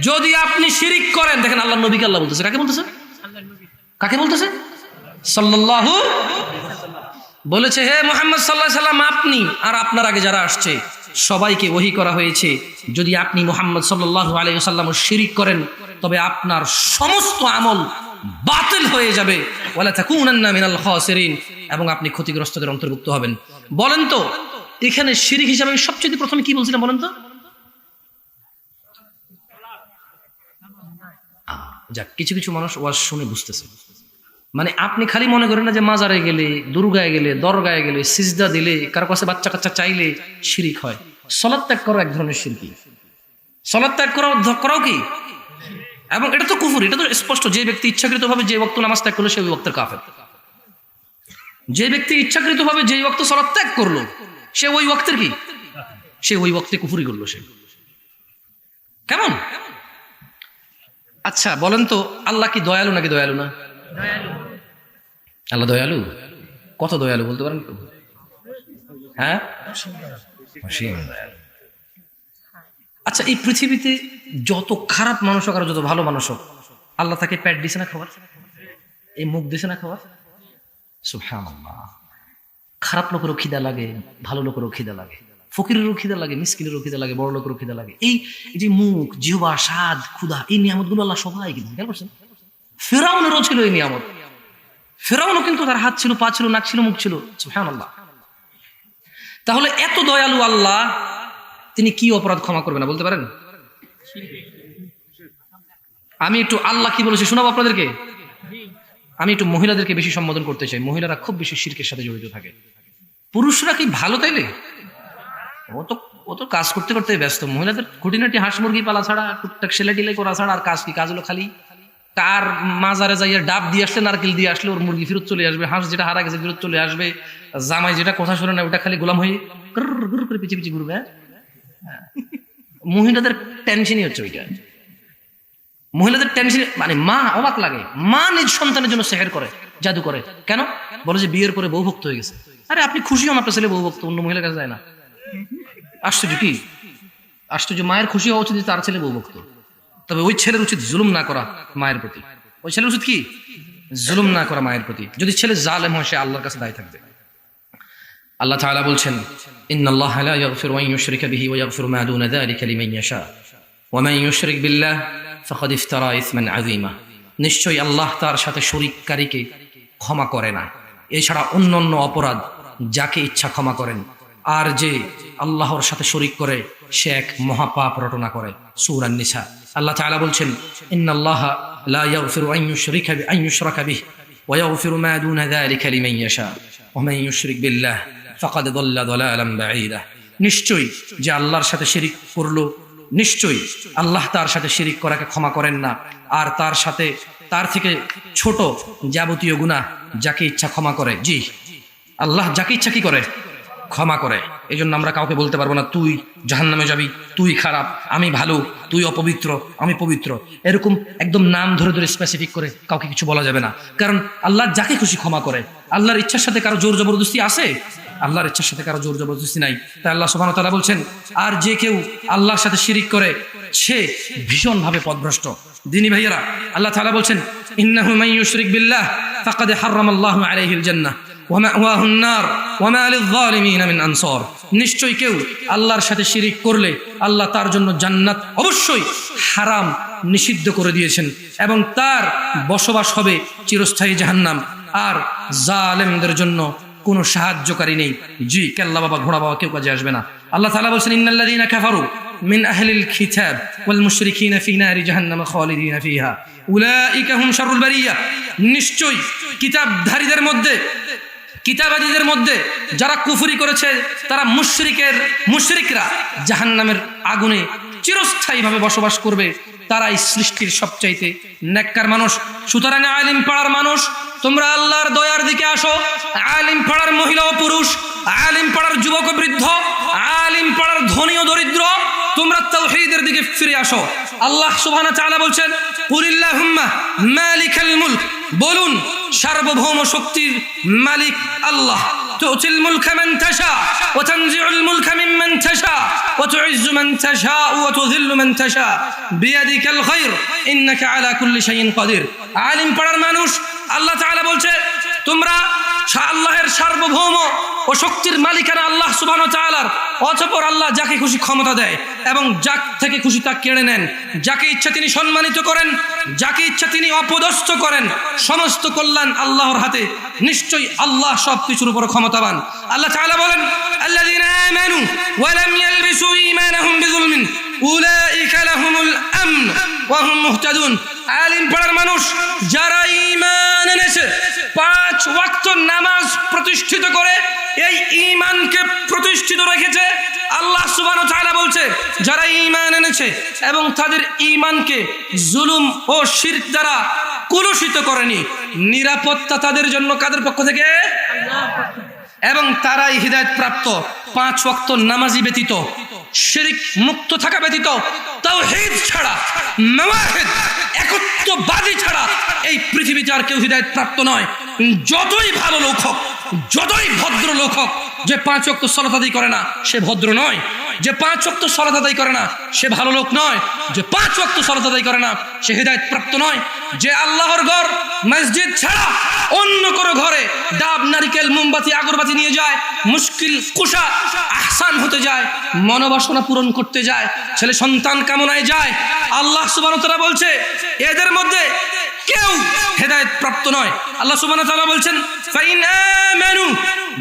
যদি আপনি শিরিক করেন, দেখেন আল্লাহর নবীকে আল্লাহ বলতেছে, কাকে বলতেছে? কাকে বলতেছে? সাল্লাল্লাহু বলেছে, হে মুহাম্মদ সাল্লাল্লাহু আলাইহি সাল্লাম, আপনি আর আপনার আগে যারা আসছে সবাইকে ওহী করা হয়েছে, যদি আপনি মুহাম্মদ সাল্লাল্লাহু আলাইহি ওয়াসাল্লাম শিরিক করেন তবে আপনার সমস্ত আমল বাতিল হয়ে যাবে, ওয়ালা তাকুনান্না মিনাল খাসিরিন, এবং আপনি ক্ষতিগ্রস্তদের অন্তর্ভুক্ত হবেন। বলেন তো, এখানে শিরিক হিসাবে সবচেয়ে প্রথমে কি বলছিলাম বলেন তো? যাক, কিছু কিছু মানুষ ওয়াজ শুনে বুঝতেছে। মানে আপনি খালি মনে করেন না যে মাজারে গেলে, দুর্গায় গেলে, দরগায় গেলে, সিজদা দিলে, কারো কাছে বাচ্চা কাচ্চা চাইলে শিরিক হয়। সালাত ত্যাগ করা এক ধরনের শিরকি। সালাত ত্যাগ করাও কি? এবং এটা তো কুফর, এটা তো স্পষ্ট। যে ব্যক্তি ইচ্ছাকৃতভাবে যে ওয়াক্ত নামাজ ত্যাগ করলো সে ওই ওয়াক্তের কাফের। যে ব্যক্তি ইচ্ছাকৃতভাবে যে ওয়াক্ত সালাত ত্যাগ করলো সে ওই ওয়াক্তের কি? সে ওই ওয়াক্তে কুফরি করলো। সে কেমন? আচ্ছা বলেন তো, আল্লাহ কি দয়ালু নাকি দয়ালু না? আল্লাহ দয়ালু। কত দয়ালু বলতে পারেন? হ্যাঁ, আচ্ছা, এই পৃথিবীতে যত খারাপ মানুষ হোক আর যত ভালো মানুষ হোক, আল্লাহ তাকে পেট দিছে না খাবার? এই মুখ দিছে না খাবার? সুবহানাল্লাহ। খারাপ লোকেরও খিদা লাগে, ভালো লোকেরও খিদা লাগে, ফকিরেরও খিদা লাগে, মিসকিনেরও খিদা লাগে, বড় লোকেরও খিদা লাগে। এই যে মুখ, জিহ্বা, স্বাদ, ক্ষুধা, এই নিয়ামত গুলো আল্লাহ সবাই কিন্তু খেয়াল করছেন। ফিরআউনেরও ছিল এই নিয়ামত। ফিরআউনও কিন্তু তার হাত ছিল, পা ছিল, নাক ছিল, মুখ ছিল। সুবহানাল্লাহ। তাহলে এত দয়ালু আল্লাহ, তিনি কি অপরাধ ক্ষমা করবে না বলতে পারেন? আমি একটু আল্লাহ কি বলেছি শোনাবো আপনাদেরকে। আমি একটু মহিলাদেরকে বেশি সম্বোধন করতে চাই। মহিলারা খুব বেশি শিরকের সাথে জড়িত থাকে। পুরুষরা কি ভালো তাইলে? ও তো কাজ করতে করতে ব্যস্ত। মহিলাদের খুঁটিনাটি হাঁস মুরগি পালা ছাড়া, টুকটাক সেলাই করা ছাড়া আর কাজ কি? কাজ হলো খালি তার মাজারে যাইয়া ডাব দিয়ে আসলে, নারকেল দিয়ে আসলে ওর মুরগি ফেরত চলে আসবে, হাঁস যেটা হারা গেছে ফেরত চলে আসবে, জামাই যেটা কথা শোনে না ওটা খালি গোলাম হয়ে গুর করে পিছিয়ে পিছিয়ে ঘুরবে। মহিলাদের টেনশনই হচ্ছে ওইটা। মহিলাদের টেনশন, মানে মা অবাক লাগে, মা নিজ সন্তানের জন্য সেহের করে, জাদু করে। কেন? বলে যে বিয়ের পরে বউ ভক্ত হয়ে গেছে। আরে আপনি খুশি হন আপনার ছেলে বউ ভক্ত, অন্য মহিলার কাছে যায় না। আশ্চর্য কি? আশ্চর্য। মায়ের খুশি হওয়া উচিত তার ছেলে বউ ভক্ত। তবে ওই ছেলের উচিত জুলুম না করা মায়ের প্রতি। ওই ছেলের উচিত কি? জুলুম না করা মায়ের প্রতি। যদি ছেলে জালেম হয় সে আল্লাহর কাছে দায়ী থাকবে। আল্লাহ তাআলা বলছেন, ইন্নাল্লাহা লা ইয়াগফিরু আন ইউশরিকা বিহি ওয়া ইয়াগফিরু মা দুনা যালিকা লিমান ইয়াশা ওয়া মান ইউশরিক বিল্লাহ ফাকাদ ইফতারা ইসমান আযীমা। নিশ্চয়ই আল্লাহ তার সাথে শরীককারীকে ক্ষমা করে না, এছাড়া অন্যান্য অপরাধ যাকে ইচ্ছা ক্ষমা করেন। আর যে আল্লাহর সাথে শরীক করে সে এক মহাপাপ রটনা করে। সূরা নিসা। আল্লাহ তাআলা বলছেন, ইন্নাল্লাহা লা ইয়াগফিরু আন ইউশরাকা বিহি ওয়া ইয়াগফিরু মা দুনা যালিকা লিমান ইয়াশা ওয়া মান ইউশরিক বিল্লাহ ফাকাদ দাল্লা দালালান বাঈদা। নিশ্চয়ই যে আল্লাহর সাথে শিরিক করলো, নিশ্চয়ই আল্লাহ তার সাথে শিরিক করাকে ক্ষমা করেন না, আর তার থেকে ছোট যাবতীয় গুনাহ যাকে ইচ্ছা ক্ষমা করে। জি, আল্লাহ যাকে ইচ্ছা কি করে? ক্ষমা করে। এই জন্য আমরা কাউকে বলতে পারবো না তুই জাহান্নামে যাবি, তুই খারাপ, আমি ভালো, তুই অপবিত্র, আমি পবিত্র। এরকম একদম নাম ধরে ধরে স্পেসিফিক করে কাউকে কিছু বলা যাবে না, কারণ আল্লাহ যাকে খুশি ক্ষমা করে। আল্লাহর ইচ্ছার সাথে কারো জোর জবরদস্তি আছে? আল্লাহর ইচ্ছার সাথে কারো জোর জবরদস্তি নাই। তাই আল্লাহ সুবহানাহু ওয়া তাআলা বলছেন, আর যে কেউ আল্লাহর সাথে শিরিক করে সে ভীষণভাবে পথভ্রষ্ট। দিনী ভাইয়েরা, আল্লাহ তাআলা বলছেন, ইন্নাহু মান ইউশরিক বিল্লাহ ফাকাদ হারামাল্লাহু আলাইহিল জান্নাহ ওয়া মাওয়াহুন নার ওয়া মা লিয-যালিমিন মিন আনসার। নিশ্চয়ই কেউ আল্লাহর সাথে শিরিক করলে আল্লাহ তার জন্য জান্নাত অবশ্যই হারাম নিষিদ্ধ করে দিয়েছেন, এবং তার বসবাস হবে চিরস্থায়ী জাহান্নাম, আর জালেমদের জন্য কোনো সাহায্যকারী নেই। জি, কেল্লা বাবা ঘোড়া বাবা কেউ কাজে আসবে না। আল্লাহ তাআলা বলছেন, ইন্নাল্লাযীনা কাফারু মিন আহলিল কিতাব ওয়াল মুশরিকিনা ফি নারি জাহান্নাম খালিদিনা ফিহা উলাইকা হুম শাররুল বারিয়া। নিশ্চয়ই কিতাবাদীদের মধ্যে যারা কুফরি করেছে তারা মুশরিকরা জাহান্নামের আগুনে চিরস্থায়ীভাবে বসবাস করবে। তারাই সৃষ্টির সবচাইতে নেককার মানুষ। সুতরাং আলিম পাড়ার মানুষ, তোমরা আল্লাহর দয়ার দিকে আসো। আলিম পাড়ার মহিলা ও পুরুষ, আলিম পাড়ার যুবক ও বৃদ্ধ, আলিম পাড়ার ধনী ও দরিদ্র, তোমরা তাওহীদের দিকে ফিরে আসো। আল্লাহ সুবহানাহু ওয়া তাআলা বলছেন, কুলিল্লাহুম্মা মালিকাল মুলক, বলুন সার্বভৌম শক্তির মালিক আল্লাহ। তুতিল মুলকা মান তাশা ওয়া তানজিউল মুলকা মিম্মান তাশা ওয়া তুইজ্জু মান তাশা ওয়া তুযিল্লু মান তাশা বিয়াদিকাল খায়র ইন্নাকা আলা কুল্লি শাইইন কাদির। আলিম পাড়ার মানুষ, আল্লাহ তাআলা বলছে, তোমরা আল্লাহের সার্বভৌম ও শক্তির মালিকানা আল্লাহ সুবহানাহু ওয়া তাআলার, অতঃপর আল্লাহ যাকে খুশি ক্ষমতা দেয় এবং যাক থেকে খুশি তা কেড়ে নেন। যাকে ইচ্ছা তিনি সম্মানিত করেন, যাকে ইচ্ছা তিনি অপদস্থ করেন। সমস্ত কল্যাণ আল্লাহর হাতে। নিশ্চয়ই আল্লাহ সবকিছুর উপর ক্ষমতাবান। আল্লাহ তাআলা বলেন, আল্লাযীনা আমানু ওয়া লাম ইয়ালবিসু ঈমানাহুম বিযুলমিন উলাইকা লাহুমুল আমন ওয়া হুম মুহতাদুন। আলিম পাড়ার মানুষ যারা ঈমান এনেছে, 5 ওয়াক্ত নামাজ প্রতিষ্ঠিত করে এই ঈমানকে প্রতিষ্ঠিত রেখেছে, আল্লাহ সুবহানাহু ওয়া তাআলা বলছে যারা ঈমান এনেছে এবং তাদের ঈমানকে জুলুম ও শিরক দ্বারা কলুষিত করেনি, নিরাপত্তা তাদের জন্য কাদের পক্ষ থেকে? আল্লাহর পক্ষ থেকে। এবং তারাই হিদায়াত প্রাপ্ত। 5 ওয়াক্ত নামাজি ব্যতীত, শিরক মুক্ত থাকা ব্যতীত, তাওহীদ ছাড়া, মাওয়াহিদ একত্ববাদী ছাড়া এই পৃথিবীতে আর কেউ হিদায়াত প্রাপ্ত নয়। যতই ভালো লোক হোক, যতই ভদ্র লোক হোক, যে 5 ওয়াক্ত সালাত আদায় করে না সে ভদ্র নয়। যে 5 ওয়াক্ত সালাত আদায় করে না সে ভালো লোক নয়। যে 5 ওয়াক্ত সালাত আদায় করে না সে হিদায়াত প্রাপ্ত নয়। যে আল্লাহর ঘর মসজিদ ছাড়া অন্য কোনো ঘরে ডাব, নারিকেল, মোমবাতি, আগরবাতি নিয়ে যায়, মুশকিল কুশা আহসান হতে যায়, মনোবাসনা পূরণ করতে যায়, ছেলে সন্তান কামনায় যায়, আল্লাহ সুবহানাহু ওয়া তাআলা বলছে এদের মধ্যে কেউ হেদায়েত প্রাপ্ত নয়। আল্লাহ সুবহানাহু ওয়া তাআলা বলছেন, ফাইন আমানু,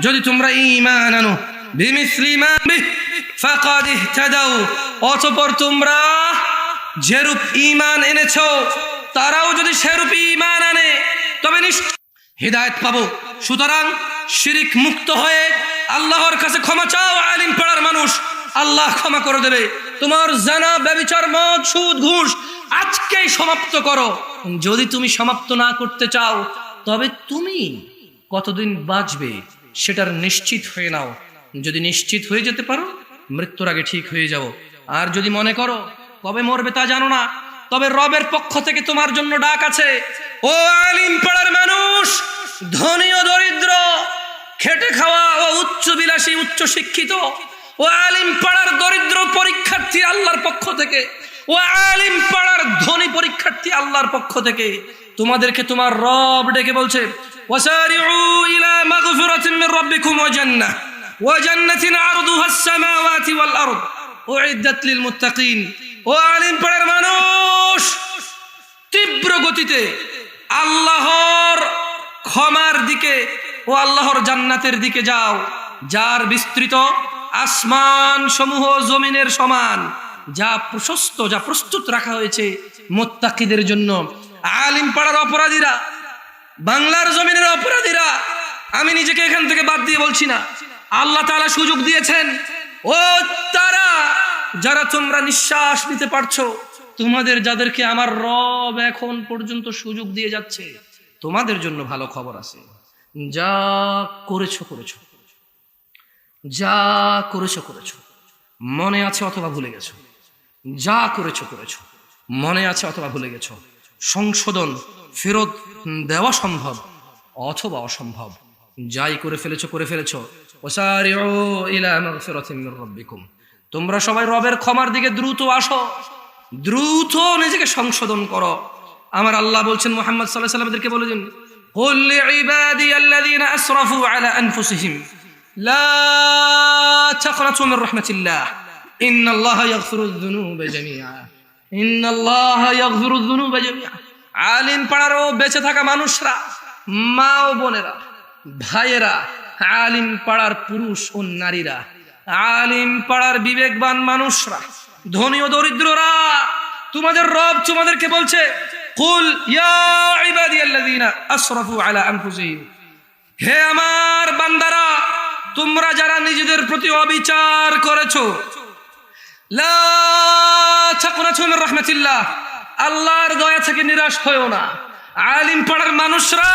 যদি তোমরা ঈমান আনো, বিমিসলি মা বিহি ফাকাদ ইহতাদাউ, অতঃপর তোমরা যেরূপ ঈমান এনেছো তারাও যদি সেরূপ ঈমান আনে তবে নিশ্চয় হিদায়াত পাবো। সুতরাং শিরিক মুক্ত হয়ে আল্লাহর কাছে ক্ষমা চাও। আলিম পাড়ার মানুষ, আল্লাহ ক্ষমা করে দেবে। তোমার জানা, ব্যভিচার, মদ, সুদ, ঘুষ আজকেই সমাপ্ত করো। যদি তুমি সমাপ্ত না করতে চাও তবে তুমি কতদিন বাঁচবে সেটার নিশ্চিত হয়ে নাও। যদি নিশ্চিত হয়ে যেতে পারো, মৃত্যুর আগে ঠিক হয়ে যাও। আর যদি মনে করো কবে মরবে তা জানো না, তবে রবের পক্ষ থেকে তোমার জন্য ডাক আছে। ও আলিম পাড়ার মানুষ, ধনী ও দরিদ্র, খেটে খাওয়া ও উচ্চ বিলাসী, উচ্চ শিক্ষিত, ও আলিম পাড়ার দরিদ্র পরীক্ষার্থী আল্লাহর পক্ষ থেকে, ও আলিম পাড়ার ধনী পরীক্ষার্থী আল্লাহর পক্ষ থেকে তোমাদেরকে তোমার রব ডেকে বলছে, ওয়াসারিউ ইলা মাগফিরাতিন মির রাব্বিকুম ওয়া জান্নাহ ওয়া জান্নাতিন আরদুহাস সামাওয়াতি ওয়াল আরদ উইদ্দাত লিল মুত্তাকিন। ও আলিম পাড়ার মানুষ, তীব্র গতিতে আল্লাহর ক্ষমার দিকে ও আল্লাহর জান্নাতের দিকে যাও, যার বিস্তৃত আসমান সমূহ জমিনের সমান, যা প্রশস্ত, যা প্রস্তুত রাখা হয়েছে মুত্তাকিদের জন্য। আলিম পাড়ার অপরাধীরা, বাংলার জমিনের অপরাধীরা, আমি নিজেকে এখান থেকে বাদ দিয়ে বলছি না, আল্লাহ তাআলা সুযোগ দিয়েছেন। ও তারা যারা তোমরা নিঃশ্বাস নিতে পারছো, তোমাদের যাদেরকে আমার রব এখন পর্যন্ত সুযোগ দিয়ে যাচ্ছে, তোমাদের জন্য ভালো খবর আছে। যা করেছো করেছো, যা করেছো করেছো, মনে আছে অথবা ভুলে গেছো। যা করেছো করেছো, মনে আছে অথবা ভুলে গেছো। সংশোধন ফেরত দেওয়া সম্ভব অথবা অসম্ভব। যাই করে ফেলেছো করে ফেলেছো। ওয়াসারিউ ইলা মাগফিরাতিন মির রাব্বিকুম, তোমরা সবাই রবের ক্ষমার দিকে দ্রুত আসো, দ্রুত নিজেকে সংশোধন করো। আমার আল্লাহ বলছেন মুহাম্মদ সাল্লাল্লাহু আলাইহি ওয়াসাল্লামকে বলে দিন, কুল লিইবাদিয়াল্লাযীনা আসরাফু আলা আনফুসিহিম লা তাকনাতু মির রাহমাতিল্লাহ ইন্নাল্লাহা ইয়াগফিরুয যুনুবা জামিআ, ইন্নাল্লাহা ইয়াগফিরুয যুনুবা জামিআ। আলিম পাড়ারও বেঁচে থাকা মানুষরা, মা ও বোনেরা, ভাইয়েরা, আলিম পাড়ার পুরুষ ও নারীরা, আলিম পাড়ার বিবেকবান মানুষরা, ধনী ও দরিদ্ররা, তোমাদের রব তোমাদেরকে বলছে, কুল ইয়া ইবাদিয়াল্লাযীনা আসরাফু আলা আনফুসিহিম, হে আমার বান্দারা, তোমরা যারা নিজেদের প্রতি অবিচার করেছো, লা তাকনাতু মির রাহমাতিল্লাহ, আল্লাহর দয়া থেকে নিরাশ হয়ো না। আলিম পাড়ার মানুষরা,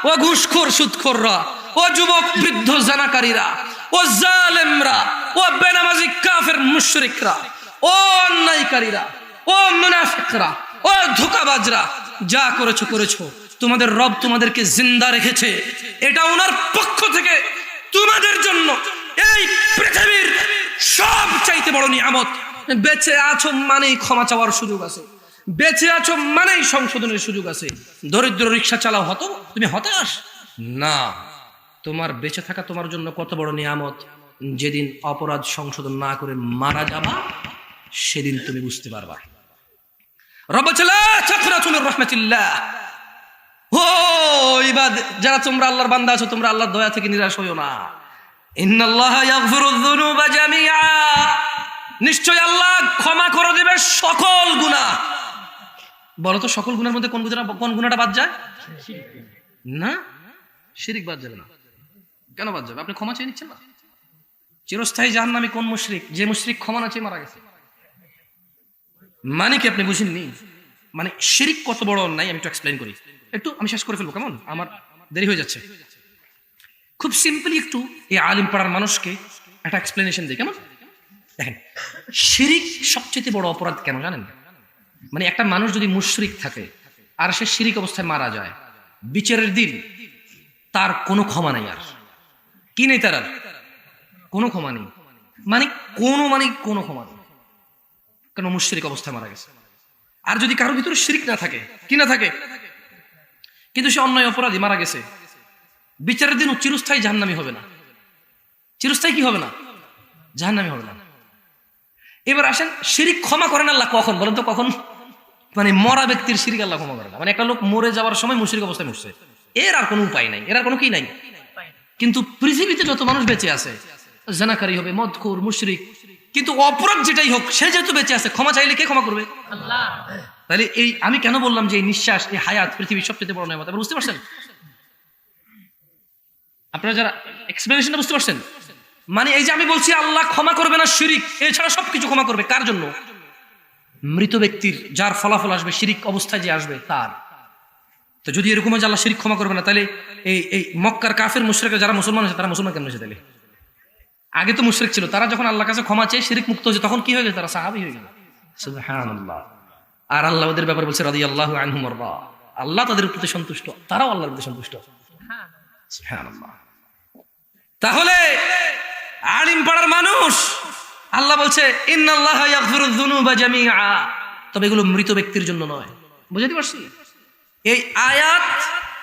ও ঘুষখোর সুদখোররা, ও যুবক বৃদ্ধ জানাকারীরা, ও জালেমরা, ও বেনামাজি কাফের মুশরিকরা, ও অন্যায়কারীরা, ও মুনাফিকরা, ও ধোঁকাবাজরা, যা করেছো করেছো, তোমাদের রব তোমাদেরকে জিন্দা রেখেছে। এটা ওনার পক্ষ থেকে তোমাদের জন্য এই পৃথিবীর সবচাইতে বড় নিয়ামত। বেঁচে আছো মানেই ক্ষমা চাওয়ার সুযোগ আছে, বেঁচে আছো মানেই সংশোধনের সুযোগ আছে। দরিদ্র রিক্সা চালাও, হতো তুমি হতাশ না। তোমার বেঁচে থাকা তোমার জন্য কত বড় নিয়ামত। যেদিন অপরাধ সংশোধন না করে মারা যাবা, সেদিন তুমি বুঝতে পারবা। রব লা তাকনাতু মির রাহমাতিল্লাহ, ও ইবাদ যারা তোমরা আল্লাহর বান্দা আছো, তোমরা আল্লাহর দয়া থেকে নিরাশ হইও না। ইন্নাল্লাহা ইয়াগফিরুয যুনুবা জামিআ, নিশ্চয় আল্লাহ ক্ষমা করে দেবে সকল গুনাহ। বলো তো সকল গুনার মধ্যে কোন গুনাহটা বাদ যায় না? শিরক বাদ যাবে না। কেন বাদ যাবে? আপনি ক্ষমা চেয়ে নিচ্ছেন না। চিরস্থায়ী জাহান্নামী কোন মুশরিক? যে মুশরিক ক্ষমা না চেয়ে মারা গেছে। মানে কি আপনি বুঝেননি? মানে শিরক কত বড় অন্যায় আমি একটু এক্সপ্লেইন করি। আমি শেষ করে ফেলবো, কেমন? আমার দেরি হয়ে যাচ্ছে। খুব সিম্পলি একটু এই আলিম পাড়ার মানুষকে একটা এক্সপ্লেনেশন দিই, কেমন? দেখেন, শিরক সবচেয়ে বড় অপরাধ কেন জানেন? মানে একটা মানুষ যদি মুশরিক থাকে আর সে শিরক অবস্থায় মারা যায়, বিচারের দিন তার কোনো ক্ষমা নাই। আর কি নেই? তার আর কোনো ক্ষমা নেই। মানে কোনো ক্ষমা নেই, কেন? মুশরিক অবস্থায় মারা গেছে। আর যদি কারোর ভিতরে শিরক না থাকে, কি না থাকে, কিন্তু সে অন্যায় অপরাধী মারা গেছে, বিচারের দিন চিরস্থায়ী জাহান্নামী হবে না। চিরস্থায়ী কি হবে না? জাহান্নামী হবে না। এবার আসেন, শিরক ক্ষমা করেন আল্লাহ কখন? বলেন তো কখন? মানে মরা ব্যক্তির শিরক আল্লাহ ক্ষমা করে না। মানে একটা লোক মরে যাওয়ার সময় মুশরিক অবস্থায় মরছে, এর আর কোনো উপায় নাই, এর আর কোনো কি নাই। কিন্তু পৃথিবীতে যত মানুষ বেঁচে আছে, জানাকারী হবে, মদখোর, মুশরিক, কিন্তু অপরাধ যেটাই হোক, সে যেহেতু বেঁচে আছে, ক্ষমা চাইলে কে ক্ষমা করবে? আল্লাহ। তাহলে এই আমি কেন বললাম যে এই নিঃশ্বাস, এই হায়াত পৃথিবীর সবচেয়ে বড় নিয়ামত? বুঝতে পারছেন? আপনারা যারা এক্সপ্লেনেশনটা বুঝতে পারছেন? মানে এই যে আমি বলছি আল্লাহ ক্ষমা করবে না শিরক, এছাড়া সবকিছু ক্ষমা করবে। কার জন্য? মৃত ব্যক্তির, যার ফলাফল আসবে শিরক অবস্থায় যে আসবে তার। তো যদি এরকম হয় যে আল্লাহ শিরক ক্ষমা করবে না, তাহলে এই মক্কার কাফের মুশরিকরা যারা মুসলমান আছে, তারা মুসলমান কেমন হয়েছে? তাহলে আগে তো মুশরিক ছিল, তারা যখন আল্লাহর কাছে ক্ষমা চেয়ে শিরক মুক্ত হয়েছে, তখন কি হয়ে গেছে? তারা সাহাবী হয়ে গেল। সুবহানাল্লাহ। আর আল্লাহ ওদের ব্যাপারে বলছে রাদিয়াল্লাহু আনহুম ওয়া আল্লাহ তাদের প্রতি সন্তুষ্ট, তারাও আল্লাহর প্রতি সন্তুষ্ট। সুবহানাল্লাহ। তাহলে আলিম পাড়ার মানুষ, আল্লাহ বলছে ইন্নাল্লাহা ইয়াগফিরুয যুনুবা জামিআ, তবে এগুলো মৃত ব্যক্তির জন্য নয়। বুঝতে পারছি? এই আয়াত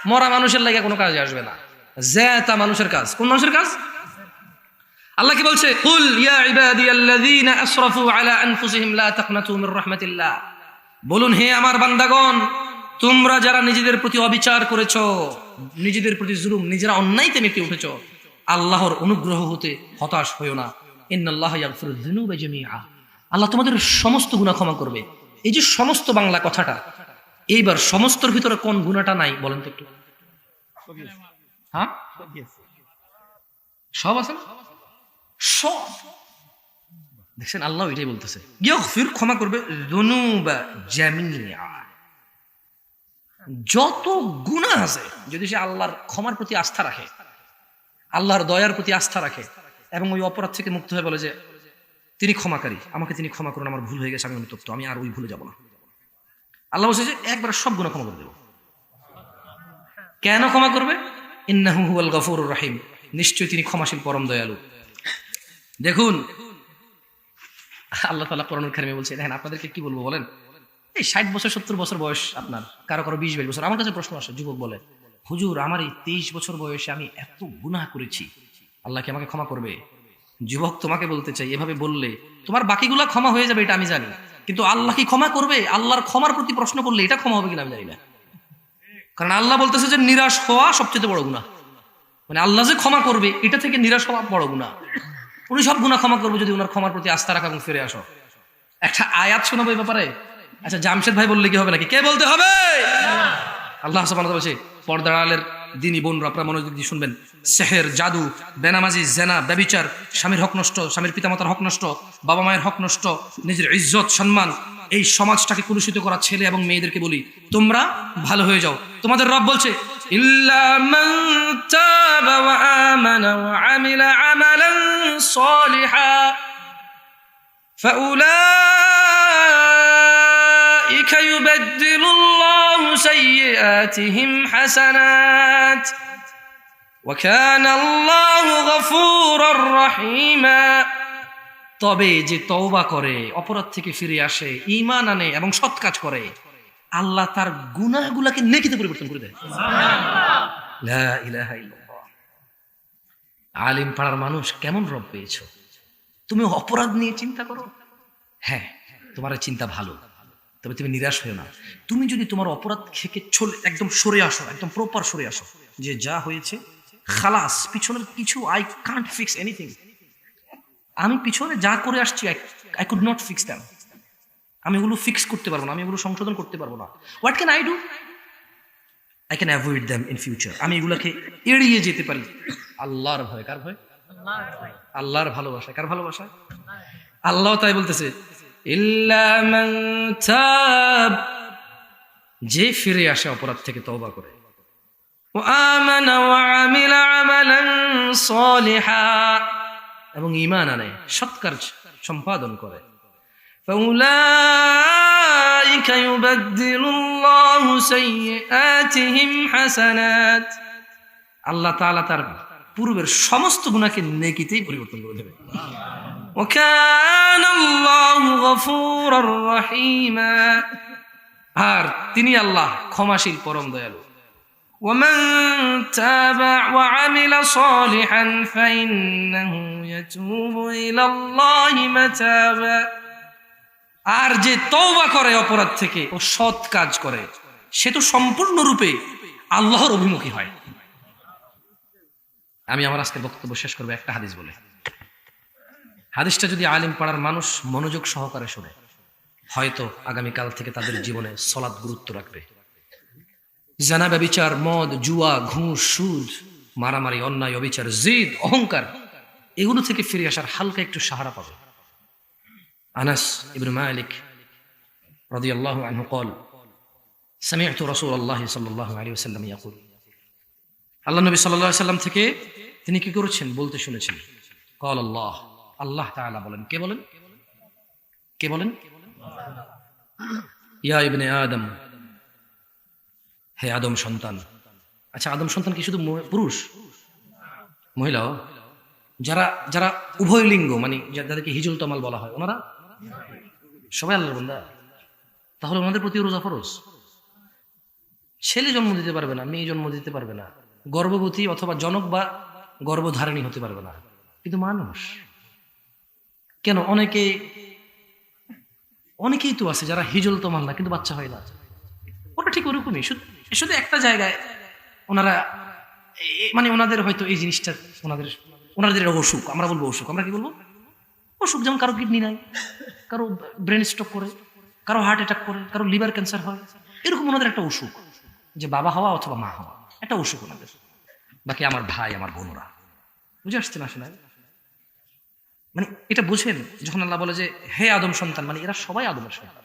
মরা মানুষের লাগে কোনো কাজে আসবে না, জেতা মানুষের কাজ। কোন মানুষের কাজ? আল্লাহ কি বলছে, কুল ইয়া ইবাদিয়াল্লাযীনা আসরাফু আলা আনফুসিহিম লা তাকনাতু মির রাহমাতিল্লাহ, বলুন হে আমার বান্দাগণ, তোমরা যারা নিজেদের প্রতি অবিচার করেছো, নিজেদের প্রতি জুলুম, নিজেরা অন্যায়তে মেতে উঠেছো, আল্লাহর অনুগ্রহ হতে হতাশ হয়ো না। ইন্নাল্লাহা ইয়াগফিরুয যুনুবা জামিআ, আল্লাহ তোমাদের সমস্ত গুনাহ ক্ষমা করবে। এই যে সমস্ত বাংলা কথাটা, এইবার সমস্তর ভিতরে কোন গুনাহটা নাই বলেন তো একটু? হ্যাঁ, সব আছে না? সব। দেখছেন, আল্লাহ এটাই বলতেছে, ইয়াগফির, ক্ষমা করবে, যুনুবা জামিআ, যত গুনাহ আছে, যদি সে আল্লাহর ক্ষমার প্রতি আস্থা রাখে, আল্লাহর দয়ার প্রতি আস্থা রাখে, এবং ওই অপরাধ থেকে মুক্ত হয়ে বলে যে তিনি ক্ষমাকারী, আমাকে তিনি ক্ষমা করুন, আমার ভুল হয়ে গেছে, আমি অনুতপ্ত, আমি আর ওই ভুলে যাব না। আল্লাহ বলছে যে একবার সব গুনাহ ক্ষমা করে দেব। কেন ক্ষমা করবে? ইন্নাহু হুয়াল গফুরুর রহিম, নিশ্চয়ই তিনি ক্ষমাশীল পরম দয়ালু। দেখুন আল্লাহ তাআলা কোরআনুল কারীমে বলছে, দেখেন আপনাদেরকে কি বলবো বলেন, এই 60 বছর 70 বছর বয়স আপনার, কারো কারো 20-22 বছর। আমার কাছে প্রশ্ন আসে, যুবক বলে, হুজুর আমার এই 23 বছর বয়সে আমি এত গুনাহ করেছি, আল্লাহ কি আমাকে ক্ষমা করবে? যুবক, তোমাকে বলতে চাই, এভাবে বললে তোমার বাকিগুলা ক্ষমা হয়ে যাবে, এটা আমি জানি, কিন্তু আল্লাহ কি ক্ষমা করবে? আল্লাহর ক্ষমার প্রতি প্রশ্ন করলে এটা ক্ষমা হবে কিনা আমি জানি না। কারণ আল্লাহ বলতেছে যে নিরাশ হওয়া সবচেয়ে বড় গুনাহ, মানে আল্লাহ যে ক্ষমা করবে এটা থেকে নিরাশ হওয়া বড় গুনাহ। উনি সব গুনাহ ক্ষমা করবে যদি উনার ক্ষমার প্রতি আস্থা রাখা এবং ফিরে আসো। একটা আয়াত শোনাবো এই ব্যাপারে? আচ্ছা, জামশেদ ভাই বললে কি হবে নাকি? কে বলতে হবে? আল্লাহ সুবহানাহু ওয়া তাআলা বলছে, পর্দার আড়ালের দিনী বোনরা আপনারা মনোযোগ দিয়ে শুনবেন, সেহের, জাদু, বেনামাজি, জেনা, ব্যভিচার, স্বামীর হক নষ্ট, স্বামীর পিতামাতার হক নষ্ট, বাবা মায়ের হক নষ্ট, নিজের ইজ্জত সম্মান, এই সমাজটাকে কলুষিত করা ছেলে এবং মেয়েদেরকে বলি তোমরা ভালো হয়ে যাও। তোমাদের রব বলছে, ইল্লা মান তাবা ওয়া আমানা ওয়া আমিলা আমালান সালিহা ফাউলাইকা ইউবাদদিলুল্লাহু সাইয়্যাতিহিম হাসানাত ওয়া কানা আল্লাহু গফুরার রহিমা। তবে যে তওবা করে, অপরাধ থেকে ফিরে আসে, ঈমান আনে এবং সৎ কাজ করে, আল্লাহ তার গুনাহগুলোকে নেকিতে পরিবর্তন করে দেয়। সুবহানাল্লাহ, লা ইলাহা ইল্লাল্লাহ। আলিম পাড়ার মানুষ, কেমন রব পেয়েছো? তুমি অপরাধ নিয়ে চিন্তা করো, হ্যাঁ তোমার চিন্তা ভালো, তবে তুমি নিরাশ হয়ে না। তুমি যদি তোমার অপরাধ থেকে একদম সরে আসো, একদম প্রপার সরে আসো, যে যা হয়েছে খালাস, পিছনের কিছু আই কান্ট ফিক্স এনিথিং, আমি পিছনে যা করে আসছি I could not fix them, আমি এগুলো ফিক্স করতে পারবো না, আমি এগুলো সংশোধন করতে পারবো না। What can I do? I can avoid them in future, আমি এগুলোকে এড়িয়ে যেতে পারি। আল্লাহর ভয়, কার ভয়? আল্লাহর ভালোবাসা, কার ভালোবাসা? আল্লাহ তাই বলতেছে, ইল্লা মান তাব, যে ফিরে আসে অপরাধ থেকে, তওবা করে, ওয়া আমানা ওয়া আমিলা আমালান সালিহা, এবং ঈমান আনে, সৎ কাজ সম্পাদন করে, ফাউলাইকা ইউবাদদিলুল্লাহু সাইয়্যাতিহিম হাসানাত, আল্লাহ তাআলা তার পূর্বের সমস্ত গুনাহকে নেকিতেই পরিবর্তন করে দেবে। ওয়া কানা আল্লাহু গফুরার রহিমা, আর তিনি আল্লাহ ক্ষমাশীল পরম দয়ালু। ومن تاب وعمل صالحا فإنه يتوب إلى الله متابا, আর যে তওবা করে অপরাধ থেকে ও সৎ কাজ করে, সে তো সম্পূর্ণরূপে আল্লাহর অভিমুখী হয়। আমি আমার আজকের বক্তব্য শেষ করবো একটা হাদিস বলে। হাদিসটা যদি আলিম পাড়ার মানুষ মনোযোগ সহকারে শোনে, হয়তো আগামীকাল থেকে তাদের জীবনে সলাৎ গুরুত্ব রাখবে। জানা, ব্যভিচার, মদ, জুয়া, ঘুষ, সুদ, মারামারি, অন্যায়, অবিচার, জিদ, অহংকার, এগুলো থেকে ফিরে আসার হালকা একটু সাহারা পাবে। আনাস ইবনে মালিক রাদিয়াল্লাহু আনহু قال سمعت رسول الله صلى الله عليه وسلم يقول, আল্লাহ নবী সাল্লাল্লাহু আলাইহি ওয়াসাল্লাম থেকে তিনি কি করেছেন বলতে শুনেছেন, قال الله, আল্লাহ তাআলা বলেন, কে বলেন? কে বলেন? ইয়া ইবনে আদম, হে আদম সন্তান। আচ্ছা, আদম সন্তান কি শুধু পুরুষ? মহিলাও? যারা যারা উভয় লিঙ্গ, মানে যাদেরকে হিজুল তমাল বলা হয়, ওনারা সবাই আল্লাহর বান্দা। তাহলে ওনাদের প্রতি রোজা ফরজ। ছেলে জন্ম দিতে পারবে না, মেয়ে জন্ম দিতে পারবে না, গর্ভবতী অথবা জনক বা গর্ভধারিণী হতে পারবে না, কিন্তু মানুষ কেন, অনেকেই তো আছে যারা হিজল তো মাল্লা কিন্তু বাচ্চা হয় না। ওরা ঠিক ওরকমই, শুধু একটা জায়গায় ওনারা মানে ওনাদের হয়তো এই জিনিসটা ওনাদের অসুখ, আমরা বলবো অসুখ, আমরা কি বলবো অসুখ। যেমন কারো কিডনি নাই, কারো ব্রেন স্ট্রোক করে, কারো হার্ট অ্যাটাক করে, কারো লিভার ক্যান্সার হয়, এরকম ওনাদের একটা অসুখ, যে বাবা হওয়া অথবা মা হওয়া একটা অসুখ ওনাদের। বাকি আমার ভাই আমার বোনরা, বুঝে আসছে না শোনায়? মানে এটা বুঝেন, যখন আল্লাহ বলে যে হে আদম সন্তান, মানে এরা সবাই আদমের সন্তান।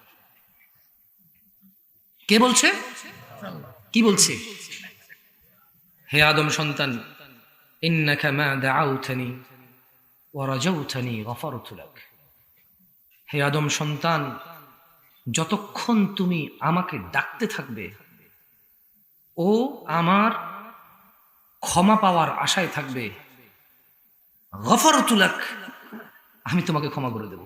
কে বলছে? কি বলছে? হে আদম সন্তান, ইন্নাকা মা দাআউতানি ওয়া রাজাউতানি গফারতু লাক। হে আদম সন্তান, যতক্ষণ তুমি আমাকে ডাকতে থাকবে ও আমার ক্ষমা পাওয়ার আশায় থাকবে, গফারতু লাক, আমি তোমাকে ক্ষমা করে দেব।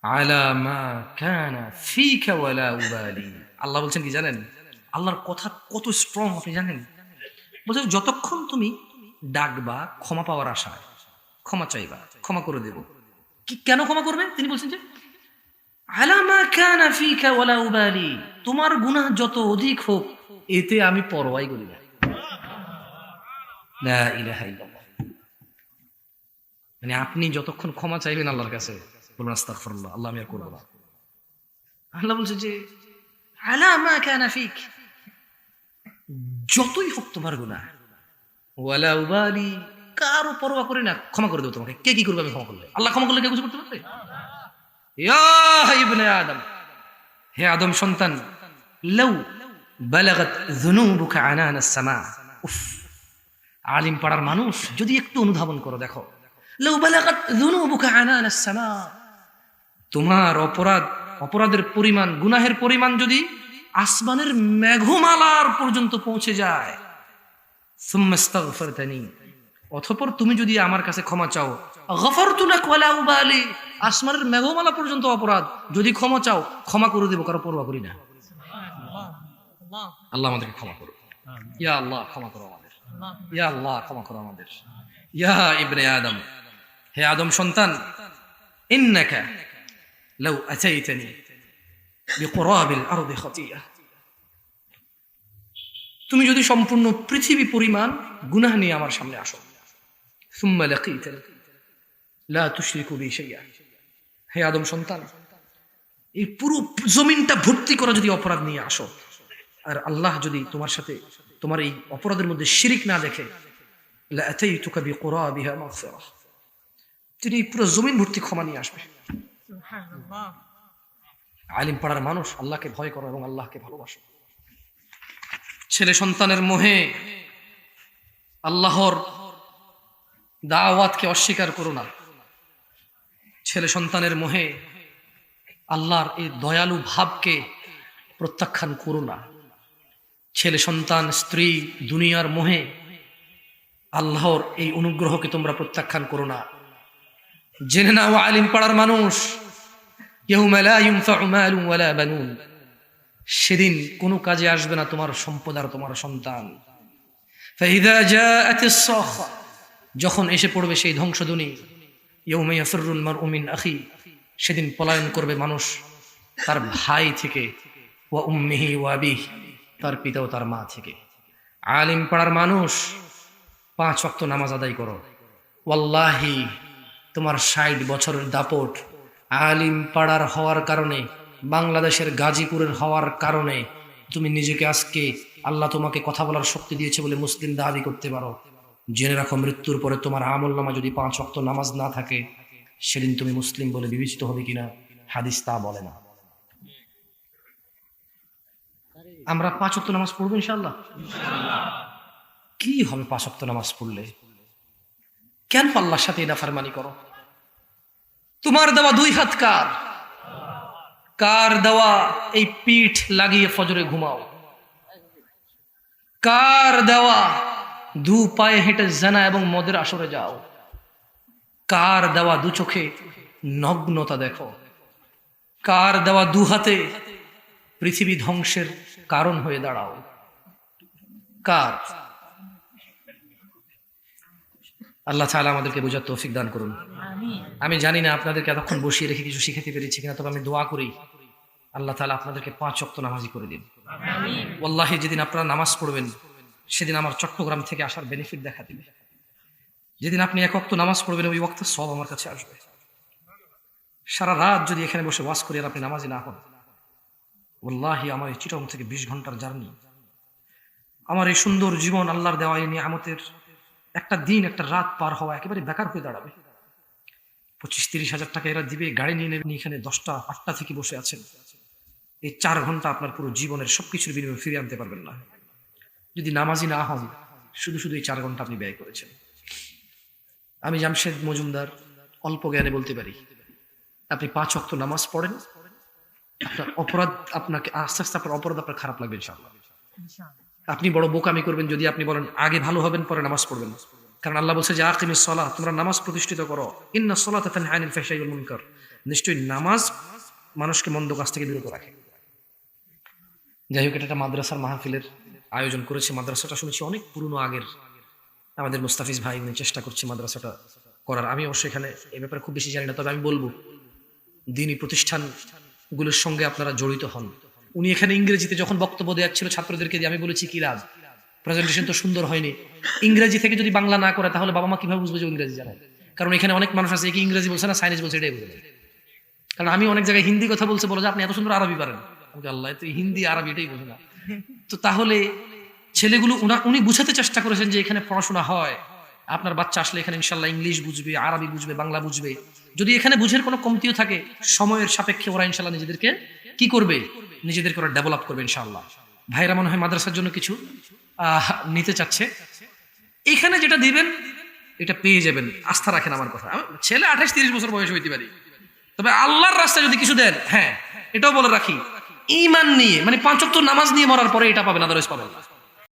আলা মা কানা ফীকা ওয়ালা উবালি। আল্লাহ বলছেন কি জানেন? আল্লাহর কথা কত স্ট্রং আপনি জানেন? বলছে যতক্ষণ তুমি ডাকবা ক্ষমা পাওয়ার আশায়, ক্ষমা চাইবা, ক্ষমা করে দেব। কি কেন ক্ষমা করবে? তিনি বলছেন যে আলা মা কানা ফীকা ওয়ালা উবালি, তোমার গুনাহ যত অধিক হোক এতে আমি পরোয়াই করি না। লা ইলাহা ইল্লাল্লাহ। মানে আপনি যতক্ষণ ক্ষমা চাইবেন আল্লাহর কাছে, বলবেন আস্তাগফিরুল্লাহ, আল্লাহ আমি আর করবো না। আল্লাহ বলছে যে আলা মা কানা ফীক, যতই হোক তোমার গুনাহ, ওয়ালা উবালি, কারো পরোয়া করি না, ক্ষমা করে দেবো তোমাকে। কে কি করবে আমি ক্ষমা করলে? আল্লাহ ক্ষমা করলে কে কিছু করতে পারবে? ইয়া ইবনে আদম, হে আদম সন্তান, লাউ বালাগাত যুনুবুকা আনানাস সামা। উফ, আলিম পাড়ার মানুষ যদি একটু অনুধাবন করো, দেখো লাউ বালাগাত যুনুবুকা আনানাস সামা, তোমার অপরাধের পরিমাণ, গুনাহের পরিমাণ যদি আসমানের মেঘমালার পর্যন্ত পৌঁছে যায়, সুম্মা ইস্তাগফারতানি, অতঃপর তুমি যদি আমার কাছে ক্ষমা চাও, গফারতু লাক ওয়ালা উবালি, আসমানের মেঘমালা পর্যন্ত অপরাধ যদি ক্ষমা চাও, ক্ষমা করে দেব, কারো পরোয়া করি না। আল্লাহ আমাদেরকে ক্ষমা করো, ইয়া আল্লাহ ক্ষমা করো আমাদের, ইয়া আল্লাহ ক্ষমা করো আমাদের। ইয়া ইবনে আদম, হে আদম সন্তান, ইন্নাকা লাউ আতাইতানি বিকুরাবিল আরদি খাতিয়া, তুমি যদি সম্পূর্ণ পৃথিবী পরিমাণ গুনাহ নিয়ে আমার সামনে আসো, সুম্মা লাকিতানি লা তুশরিকু বি শাইআ, হে আদম সন্তান, এই পুরো জমিনটা ভর্তি করা যদি অপরাধ নিয়ে আসো, আর আল্লাহ যদি তোমার সাথে তোমার এই অপরাধের মধ্যে শিরিক না দেখে, লা আতাইতুকা বিকুরাবিহা মাগফিরাহ, তিনি পুরো জমিন ভর্তি ক্ষমা নিয়ে আসবে। সুবহানাল্লাহ। আলিম পাড়ার মানুষ আল্লাহকে ভয় করো এবং আল্লাহকে ভালোবাসো। ছেলে সন্তানের মোহে আল্লাহর দাওয়াতকে অস্বীকার করো না। ছেলে সন্তানের মোহে আল্লাহর এই দয়ালু ভাবকে প্রত্যাখ্যান করো না। ছেলে সন্তান, স্ত্রী, দুনিয়ার মোহে আল্লাহর এই অনুগ্রহকে তোমরা প্রত্যাখ্যান করো না। জেনে নাও আলিম পাড়ার মানুষ, ইয়াউমা লা ইনফাউ মালুন ওয়ালা বানুন, সেদিন কোনো কাজে আসবে না তোমার সম্পদ আর তোমার সন্তান। ফাইযা জাআতিস সাখা, যখন এসে পড়বে সেই ধ্বংসধ্বনি, ইয়াউমা ইয়াফিরুল মারউ মিন আখি, সেদিন পলায়ন করবে মানুষ তার ভাই থেকে, ওয়া উম্মিহি ওয়া আবিহি, তার পিতা ও তার মা থেকে। আলিম পাড়ার মানুষ 5 ওয়াক্ত নামাজ আদায় করো, ওয়াল্লাহি তোমার 60 বছরের দাপট আলিম পাড়ার হওয়ার কারণে, বাংলাদেশের গাজীপুরের হওয়ার কারণে তুমি নিজেকে আজকে আল্লাহ তোমাকে কথা বলার শক্তি দিয়েছে বলে মুসলিম দাবি করতে পারো। জেনে রাখো, মৃত্যুর পরে তোমার আমলনামা যদি 5 ওয়াক্ত নামাজ না থাকে, সেদিন তুমি মুসলিম বলে বিবেচিত হবে কিনা হাদিস তা বলে না। আমরা 5 ওয়াক্ত নামাজ পড়বো ইনশাআল্লাহ। কি হবে 5 ওয়াক্ত নামাজ পড়লে? কেন আল্লাহর সাথে নাফরমানি করো? তোমার দেওয়া 2 হাত কার? কার দেওয়া এই পিঠ লাগিয়ে ফজরে ঘুমাও? কার দেওয়া 2 পায়ে হেঁটে জানা এবং মদের আসরে যাও? কার দেওয়া 2 চোখে নগ্নতা দেখো? কার দেওয়া 2 হাতে পৃথিবী ধ্বংসের কারণ হয়ে দাঁড়াও? কার? আল্লাহ তাআলা আমাদেরকে বোঝার তৌফিক দান করুন। আমি জানি না আপনাদেরকে এতক্ষণ বসিয়ে রেখে কিছু শিখাতে পেরেছি কিনা, তবে আমি দোয়া করি আল্লাহ তাআলা আপনাদেরকে 5 ওয়াক্ত নামাজি করে দিন। ওয়াল্লাহি যেদিন আপনারা নামাজ পড়বেন সেদিন আমার চট্টগ্রাম থেকে আসার বেনিফিট দেখা দিবে। যেদিন আপনি 1 ওয়াক্ত নামাজ পড়বেন ওই ওয়াক্তের সব আমার কাছে আসবে। সারা রাত যদি এখানে বসে ওয়াজ করি আর আপনি নামাজি না হন, ওয়াল্লাহি আমার এই চিটং থেকে 20 ঘন্টার জার্নি, আমার এই সুন্দর জীবন, আল্লাহর দেওয়া এই নিয়ামতের একটা দিন একটা রাত পার হওয়া একেবারে বেকার হয়ে দাঁড়াবে। 25-30 হাজার টাকা এরা দিবে, গাড়ি নিয়ে নেবেন, এখানে 10টা 8টা থেকে বসে আছেন। এই 4 ঘন্টা আপনার পুরো জীবনের সবকিছুর বিনিময়ে ফিরে আনতে পারবেন না যদি নামাজি না হন। শুধু শুধু এই 4 ঘন্টা আপনি ব্যয় করেছেন। আমি জামশেদ মজুমদার অল্প জ্ঞানে বলতে পারি, আপনি 5 ওয়াক্ত নামাজ পড়েন, আপনার অপরাধ আপনাকে আস্তে আস্তে আপনার অপরাধ আপনার খারাপ লাগবে ইনশাআল্লাহ। আপনি বড় বোকামি করবেন যদি আপনি বলেন আগে ভালো হবেন পরে নামাজ পড়বেন। কারণ আল্লাহ বলছে যে আকিমিস সালাহ, তোমরা নামাজ প্রতিষ্ঠিত করো, ইন্নাস সালাতা তানহা আনিল ফাহশাই ওয়াল মুনকার, নিশ্চয়ই নামাজ মানুষকে মন্দ কাজ থেকে বিরত রাখে। যাই হোক, এটা একটা মাদ্রাসার মাহফিলের আয়োজন করেছে। মাদ্রাসাটা শুনেছি অনেক পুরনো আগের, আমাদের মুস্তাফিজ ভাই উনি চেষ্টা করছে মাদ্রাসাটা করার। আমি অবশ্যই এখানে এ ব্যাপারে খুব বেশি জানি না, তবে আমি বলবো দিনী প্রতিষ্ঠানগুলোর সঙ্গে আপনারা জড়িত হন। উনি এখানে ইংরেজিতে যখন বক্তব্য দেওয়াচ্ছিল ছাত্রদেরকে দিয়ে, আমি বলেছি কি লাভ, প্রেজেন্টেশন তো সুন্দর হয়নি, ইংরেজি থেকে যদি বাংলা না করে তাহলে বাবা মা কিভাবে বুঝবে যে ইংরেজি জানে? কারণ এখানে অনেক মানুষ আছে কি ইংরেজি বলছে না চাইনিজ বলছে, এটাই বুঝবে। কারণ আমি অনেক জায়গায় হিন্দি কথা বলছে, বলো যে আপনি এত সুন্দর আরবি পারেন, আল্লাহ তো হিন্দি আরবি এটাই বোঝে না। তো তাহলে ছেলেগুলো উনি বুঝাতে চেষ্টা করেছেন যে এখানে পড়াশোনা হয়, আপনার বাচ্চা আসলে এখানে ইনশাল্লাহ ইংলিশ বুঝবে, আরবি বুঝবে, বাংলা বুঝবে। যদি এখানে বুঝের কোনো কমতিও থাকে, সময়ের সাপেক্ষে ওরা ইনশাল্লাহ নিজেদেরকে কি করবে, নিজেদেরকে ওরা ডেভেলপ করবে ইনশাআল্লাহ। ভাইরা মনে হয় মাদ্রাসার জন্য কিছু নিতে চাচ্ছে, এখানে যেটা দিবেন এটা পেয়ে যাবেন, আস্থা রাখেন আমার কথা। ছেলে 28-30 বছর বয়স হইতে পারি, তবে আল্লাহর রাস্তায় যদি কিছু দেন, হ্যাঁ এটাও বলে রাখি, ঈমান নিয়ে মানে 5 ওয়াক্ত নামাজ নিয়ে মরার পরে এটা পাবেন, আদারওয়াইজ পাবেন না।